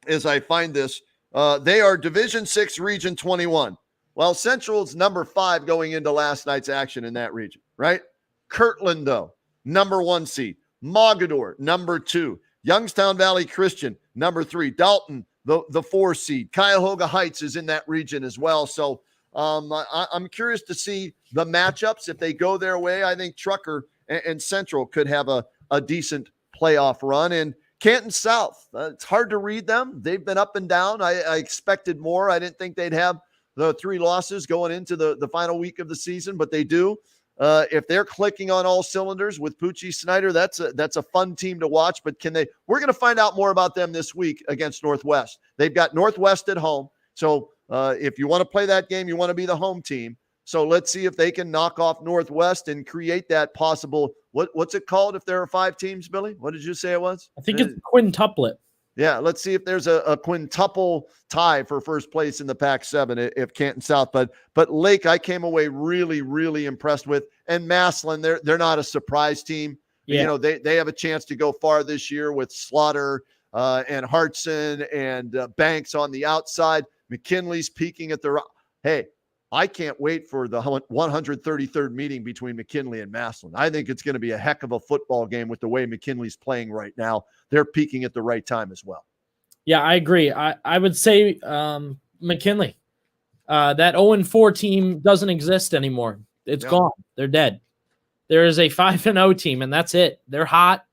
as I find this. They are Division 6, Region 21. Well, Central's number 5 going into last night's action in that region, right? Kirtland, though, number 1 seed. Mogador, number 2. Youngstown Valley Christian, number 3. Dalton, the 4 seed. Cuyahoga Heights is in that region as well. So I'm curious to see the matchups. If they go their way, I think Trucker and Central could have a decent playoff run. And Canton South, it's hard to read them. They've been up and down. I expected more. I didn't think they'd have the 3 losses going into the final week of the season, but they do. If they're clicking on all cylinders with Poochie Snyder, that's a fun team to watch. But we're going to find out more about them this week against Northwest. They've got Northwest at home. So if you want to play that game, you want to be the home team. So let's see if they can knock off Northwest and create that possible. What's it called if there are 5 teams, Billy? What did you say it was? I think it's quintuplet. Yeah, let's see if there's a quintuple tie for first place in the Pac-7 if Canton South. But Lake, I came away really, really impressed with. And Massillon, they're not a surprise team. Yeah. You know, they have a chance to go far this year with Slaughter and Hartson and Banks on the outside. McKinley's peaking at the – hey, I can't wait for the 133rd meeting between McKinley and Massillon. I think it's going to be a heck of a football game with the way McKinley's playing right now. They're peaking at the right time as well. Yeah, I agree. I would say McKinley. That 0-4 team doesn't exist anymore. It's gone. They're dead. There is a 5-0 team, and that's it. They're hot.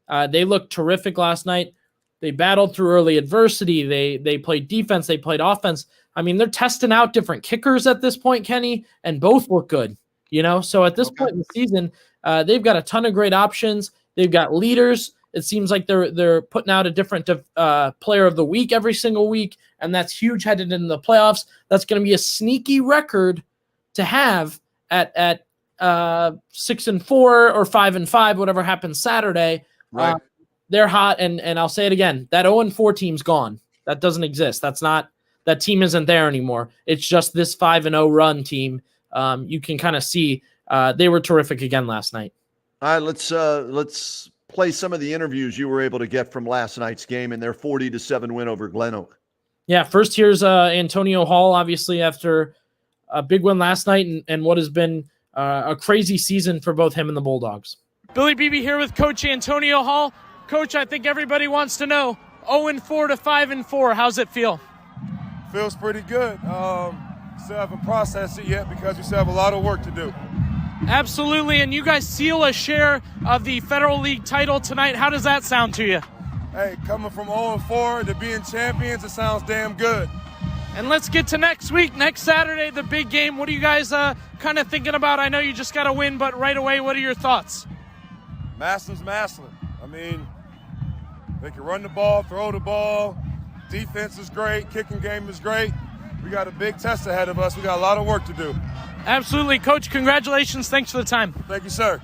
They looked terrific last night. They battled through early adversity. They played defense. They played offense. I mean, they're testing out different kickers at this point, Kenny, and both look good. You know, so at this point in the season, they've got a ton of great options. They've got leaders. It seems like they're putting out a different player of the week every single week, and that's huge headed into the playoffs. That's going to be a sneaky record to have at 6-4 or 5-5, whatever happens Saturday. Right. They're hot, and I'll say it again. That 0-4 team's gone. That doesn't exist. That team isn't there anymore. It's just this 5-0 run team. You can kind of see they were terrific again last night. All right, let's play some of the interviews you were able to get from last night's game and their 40-7 win over Glen Oak. Yeah, first here's Antonio Hall, obviously after a big win last night and what has been a crazy season for both him and the Bulldogs. Billy Beebe here with Coach Antonio Hall. Coach, I think everybody wants to know, 0-4 to 5-4, how's it feel? Feels pretty good. Still haven't processed it yet because we still have a lot of work to do. Absolutely, and you guys seal a share of the Federal League title tonight. How does that sound to you? Hey, coming from 0-4 to being champions, it sounds damn good. And let's get to next week, next Saturday, the big game. What are you guys kind of thinking about? I know you just got to win, but right away, what are your thoughts? Massillon's Massillon. I mean, they can run the ball, throw the ball. Defense is great. Kicking game is great. We got a big test ahead of us. We got a lot of work to do. Absolutely. Coach, congratulations. Thanks for the time. Thank you, sir.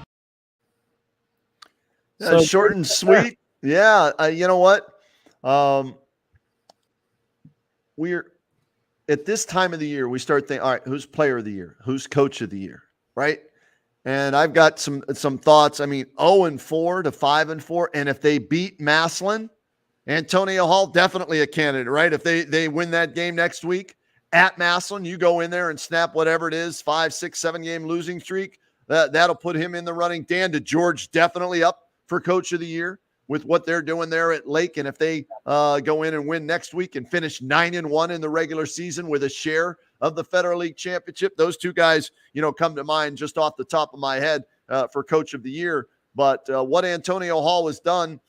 Short and sweet. Yeah. You know what? We're at this time of the year, we start thinking, all right, who's player of the year? Who's coach of the year? Right? And I've got some thoughts. I mean, 0-4 to 5-4. And if they beat Massillon, Antonio Hall, definitely a candidate, right? If they win that game next week at Massillon, you go in there and snap whatever it is, 5, 6, 7 game losing streak. That'll put him in the running. Dan DeGeorge definitely up for coach of the year with what they're doing there at Lake. And if they go in and win next week and finish 9-1 in the regular season with a share of the Federal League Championship, those two guys, come to mind just off the top of my head for coach of the year. But what Antonio Hall has done,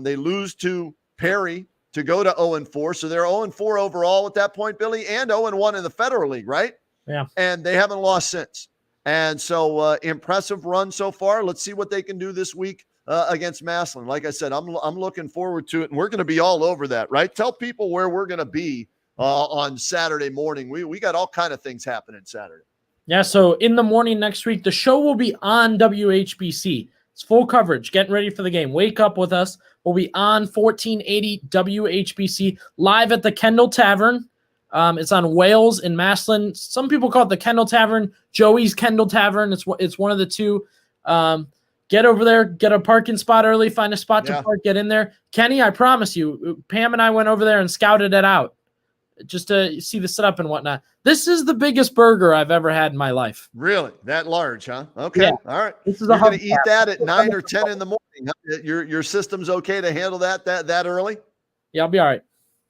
they lose to Perry to go to 0-4. So they're 0-4 overall at that point, Billy, and 0-1 in the Federal League, right? Yeah. And they haven't lost since. And so impressive run so far. Let's see what they can do this week against Massillon. Like I said, I'm looking forward to it, and we're going to be all over that, right? Tell people where we're going to be on Saturday morning. We got all kind of things happening Saturday. Yeah, so in the morning next week, the show will be on WHBC. It's full coverage, getting ready for the game. Wake up with us. We'll be on 1480 WHBC live at the Kendall Tavern. It's on Wales in Massillon. Some people call it the Kendall Tavern, Joey's Kendall Tavern. It's one of the two. Get over there, get a parking spot early, find a spot to park, get in there. Kenny, I promise you, Pam and I went over there and scouted it out just to see the setup and whatnot. This is the biggest burger I've ever had in my life. Really? That large, huh? Okay. Yeah. All right. This is You're going to eat that at 9 or 10 in the morning. Huh? Your system's okay to handle that early? Yeah, I'll be all right.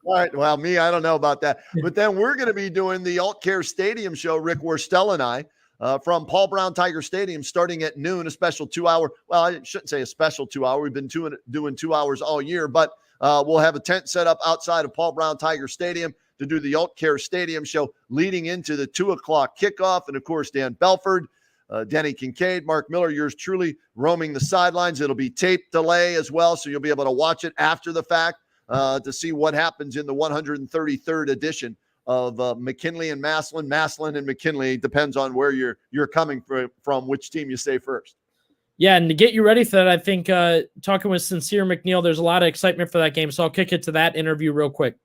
All right. Well, me, I don't know about that. But then we're going to be doing the Alt Care Stadium show, Rick Worstel and I, from Paul Brown Tiger Stadium starting at noon, a special 2-hour. Well, I shouldn't say a special 2-hour. We've been doing 2 hours all year, but we'll have a tent set up outside of Paul Brown Tiger Stadium to do the Alt Care Stadium show leading into the 2 o'clock kickoff. And of course, Dan Belford, Denny Kincaid, Mark Miller, yours truly roaming the sidelines. It'll be tape delay as well, so you'll be able to watch it after the fact to see what happens in the 133rd edition McKinley and Massillon and McKinley. Depends on where you're coming from, which team you say first. Yeah, and to get you ready for that, I think talking with Cynceir McNeal, there's a lot of excitement for that game. So I'll kick it to that interview real quick.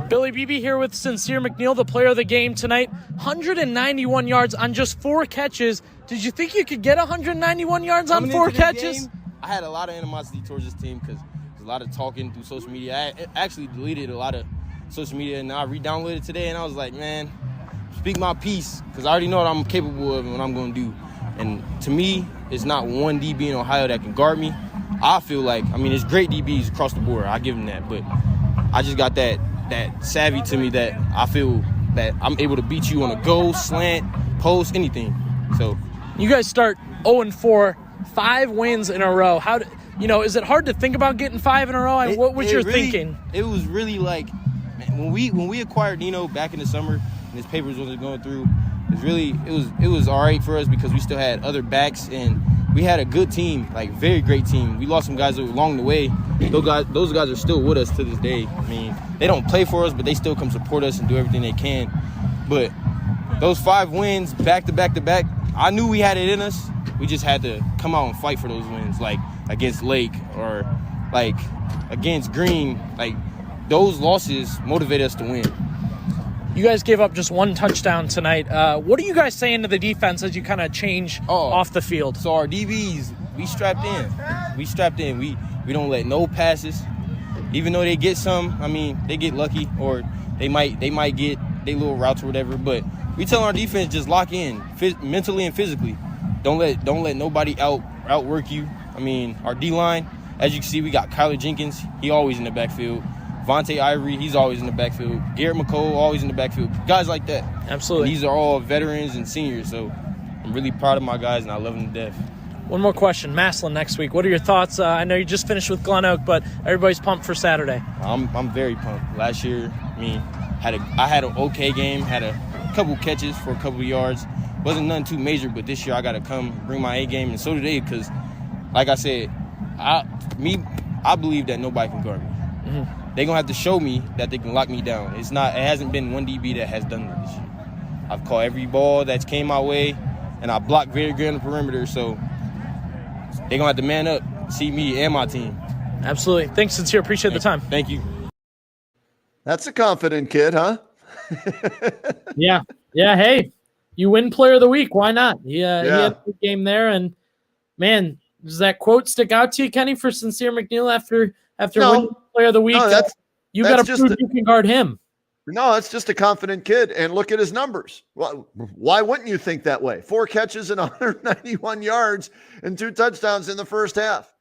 Billy Beebe here with Cynceir McNeal, the player of the game tonight. 191 yards on just 4 catches. Did you think you could get 191 yards on 4 catches? Game, I had a lot of animosity towards this team because there's a lot of talking through social media. I actually deleted a lot of social media, and I re-downloaded it today, and I was like, man, speak my piece, because I already know what I'm capable of and what I'm going to do. And to me, it's not one DB in Ohio that can guard me. I feel like, it's great DBs across the board. I give them that. But I just got that savvy to me that I feel that I'm able to beat you on a go, slant, post, anything. So you guys start 0-4, 5 wins in a row. Is it hard to think about getting 5 in a row? What was your thinking? It was really like, man, when we acquired Nino back in the summer and his papers wasn't going through, it was all right for us because we still had other backs and we had a good team, like very great team. We lost some guys along the way. Those guys are still with us to this day. They don't play for us, but they still come support us and do everything they can. But those 5 wins back to back to back, I knew we had it in us. We just had to come out and fight for those wins, like against Lake or like against Green. Like those losses motivate us to win. You guys gave up just 1 touchdown tonight. What are you guys saying to the defense as you kind of change off the field? So our DBs, we strapped in. We don't let no passes. Even though they get some, they get lucky or they might get their little routes or whatever. But we tell our defense just lock in mentally and physically. Don't let nobody outwork you. Our D-line, as you can see, we got Kyler Jenkins. He always in the backfield. Vontae Ivory, he's always in the backfield. Garrett McCole, always in the backfield. Guys like that. Absolutely. And these are all veterans and seniors, so I'm really proud of my guys, and I love them to death. One more question. Massillon next week. What are your thoughts? I know you just finished with Glen Oak, but everybody's pumped for Saturday. I'm very pumped. Last year, I had an okay game, had a couple catches for a couple of yards. Wasn't nothing too major, but this year I got to come bring my A game, and so did they, because, like I said, I believe that nobody can guard me. Mm-hmm. They're going to have to show me that they can lock me down. It hasn't been one DB that has done that this year. I've caught every ball that's came my way, and I blocked very good on the perimeter, so they're going to have to man up, see me and my team. Absolutely. Thanks, Cynceir. Appreciate the time. Thank you. That's a confident kid, huh? Yeah. Hey, you win player of the week. Why not? He had a good game there. And, man, does that quote stick out to you, Kenny, for Cynceir McNeal after winning player of the week? No, you got to prove you can guard him. No, it's just a confident kid. And look at his numbers. Well, why wouldn't you think that way? 4 catches and 191 yards and 2 touchdowns in the first half.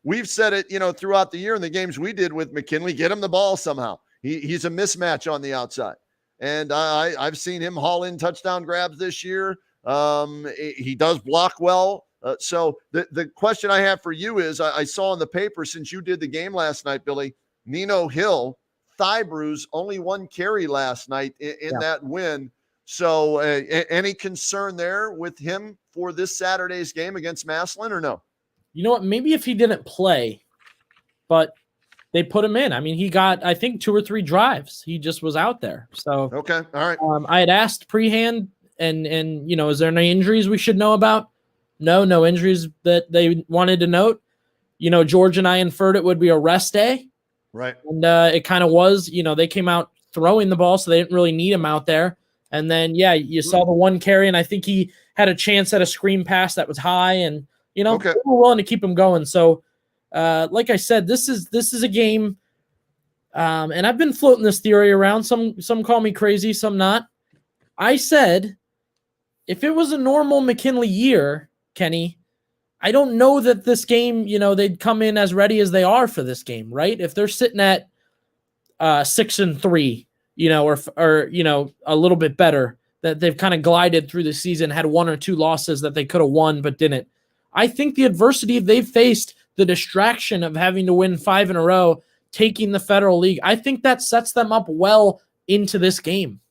We've said it, throughout the year in the games we did with McKinley, get him the ball somehow. He's a mismatch on the outside. And I've seen him haul in touchdown grabs this year. He does block well. So the question I have for you is, I saw in the paper since you did the game last night, Billy, Nino Hill, thigh bruise, only 1 carry last night in that win. So any concern there with him for this Saturday's game against Massillon or no? You know what? Maybe if he didn't play, but they put him in. He got, I think, 2 or 3 drives. He just was out there. So okay, all right. I had asked prehand, and is there any injuries we should know about? No injuries that they wanted to note. George and I inferred it would be a rest day. Right. And it kind of was. They came out throwing the ball, so they didn't really need him out there. And then, you saw the 1 carry, and I think he had a chance at a screen pass that was high, and, okay. we were willing to keep him going. So, like I said, this is a game, and I've been floating this theory around. Some call me crazy, some not. I said, if it was a normal McKinley year, Kenny, I don't know that this game, they'd come in as ready as they are for this game, right? If they're sitting at 6-3, or a little bit better, that they've kind of glided through the season, had 1 or 2 losses that they could have won but didn't. I think the adversity they've faced, the distraction of having to win 5 in a row, taking the Federal League, I think that sets them up well into this game.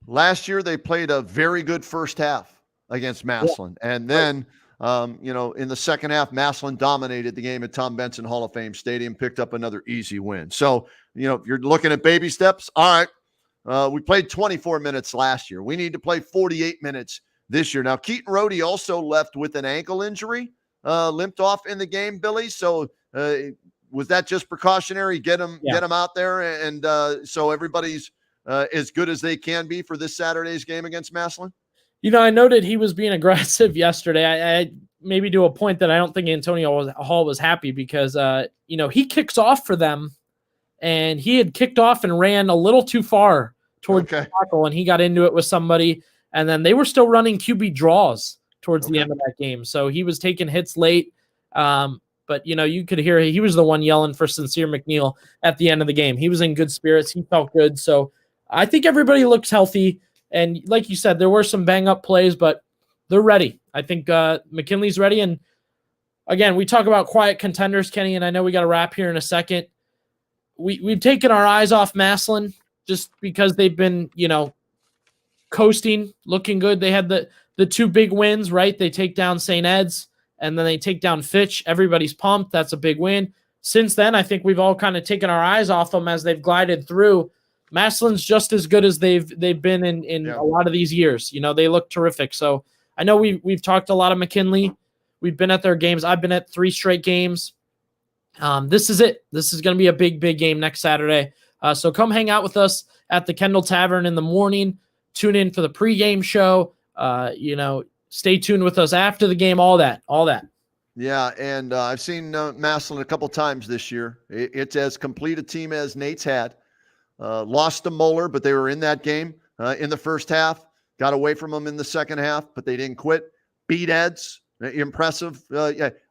Last year, they played a very good first half against Massillon. And then In the second half, Massillon dominated the game at Tom Benson Hall of Fame Stadium, picked up another easy win. So, if you're looking at baby steps, all right, we played 24 minutes last year. We need to play 48 minutes this year. Now, Keaton Rohde also left with an ankle injury, limped off in the game, Billy. So was that just precautionary? Get him out there, and so everybody's as good as they can be for this Saturday's game against Massillon? I noted he was being aggressive yesterday. I maybe to a point that I don't think Antonio Hall was happy because, he kicks off for them, and he had kicked off and ran a little too far towards the tackle, and he got into it with somebody, and then they were still running QB draws towards the end of that game. So he was taking hits late, but, you could hear he was the one yelling for Cynceir Mcneal at the end of the game. He was in good spirits. He felt good. So I think everybody looks healthy. And like you said, there were some bang-up plays, but they're ready. I think McKinley's ready. And, again, we talk about quiet contenders, Kenny, and I know we got to wrap here in a second. We've taken our eyes off Massillon just because they've been, coasting, looking good. They had the two big wins, right? They take down St. Ed's, and then they take down Fitch. Everybody's pumped. That's a big win. Since then, I think we've all kind of taken our eyes off them as they've glided through. Massillon's just as good as they've been in a lot of these years. They look terrific. So I know we've talked a lot of McKinley. We've been at their games. I've been at 3 straight games. This is it. This is going to be a big, big game next Saturday. So come hang out with us at the Kendall Tavern in the morning. Tune in for the pregame show. Stay tuned with us after the game. All that. Yeah, and I've seen Massillon a couple times this year. It's as complete a team as Nate's had. Lost to Moeller, but they were in that game in the first half. Got away from them in the second half, but they didn't quit. Beat Eds, impressive.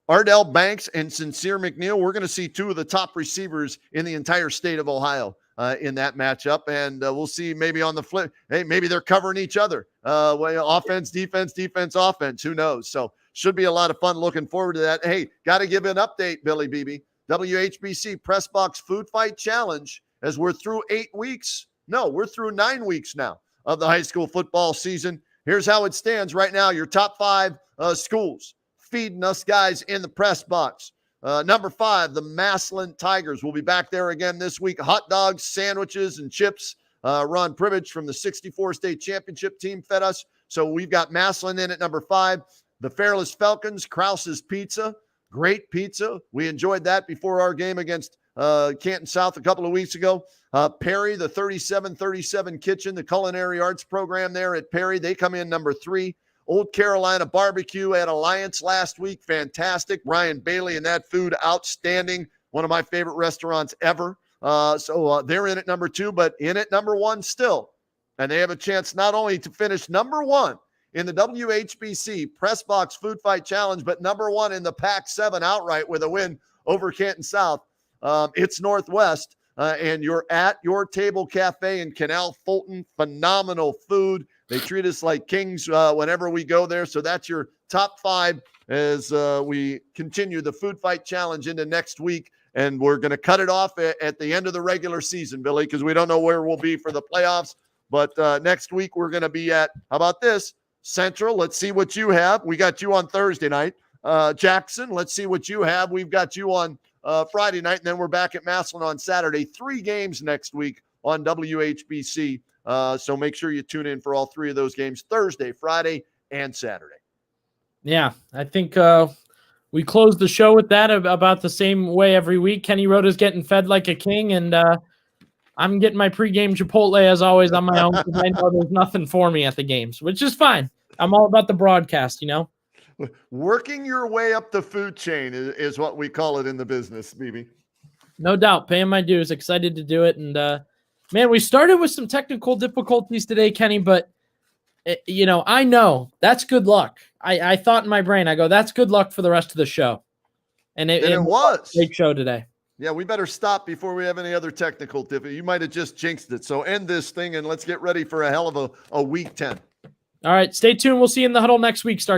Ardell Banks and Cynceir Mcneal, we're going to see 2 of the top receivers in the entire state of Ohio in that matchup, and we'll see maybe on the flip. Hey, maybe they're covering each other. Offense, defense, offense. Who knows? So should be a lot of fun. Looking forward to that. Hey, got to give an update, Billy Beebe. WHBC Press Box Food Fight Challenge. As we're through 8 weeks. No, we're through 9 weeks now of the high school football season. Here's how it stands right now. Your top 5 schools feeding us guys in the press box. Number 5, the Massillon Tigers will be back there again this week. Hot dogs, sandwiches, and chips. Ron Privich from the 64 state championship team fed us. So we've got Massillon in at number 5. The Fairless Falcons, Krause's Pizza. Great pizza. We enjoyed that before our game against Canton South a couple of weeks ago. Perry, the 3737 Kitchen, the culinary arts program there at Perry, they come in number 3. Old Carolina Barbecue at Alliance last week, fantastic. Ryan Bailey and that food, outstanding. One of my favorite restaurants ever. So they're in at number 2, but in at number 1 still. And they have a chance not only to finish number 1 in the WHBC Press Box Food Fight Challenge, but number 1 in the Pac-7 outright with a win over Canton South. It's Northwest, and you're at Your Table Cafe in Canal Fulton. Phenomenal food. They treat us like kings whenever we go there. So that's your top 5 as we continue the Food Fight Challenge into next week. And we're going to cut it off at the end of the regular season, Billy, because we don't know where we'll be for the playoffs. But next week we're going to be at, how about this? Central. Let's see what you have. We got you on Thursday night. Jackson, let's see what you have. We've got you on Friday night, and then we're back at Massillon on Saturday. 3 games next week on WHBC. So make sure you tune in for all 3 of those games, Thursday, Friday, and Saturday. Yeah, I think we closed the show with that about the same way every week. Kenny Rhoda's getting fed like a king, and I'm getting my pregame Chipotle, as always, on my own because I know there's nothing for me at the games, which is fine. I'm all about the broadcast, Working your way up the food chain is what we call it in the business, BB. No doubt. Paying my dues. Excited to do it. And, man, we started with some technical difficulties today, Kenny, but, I know that's good luck. I thought in my brain, I go, that's good luck for the rest of the show. And it was a great show today. Yeah, we better stop before we have any other technical difficulty. You might have just jinxed it. So end this thing and let's get ready for a hell of a week 10. All right. Stay tuned. We'll see you in the huddle next week.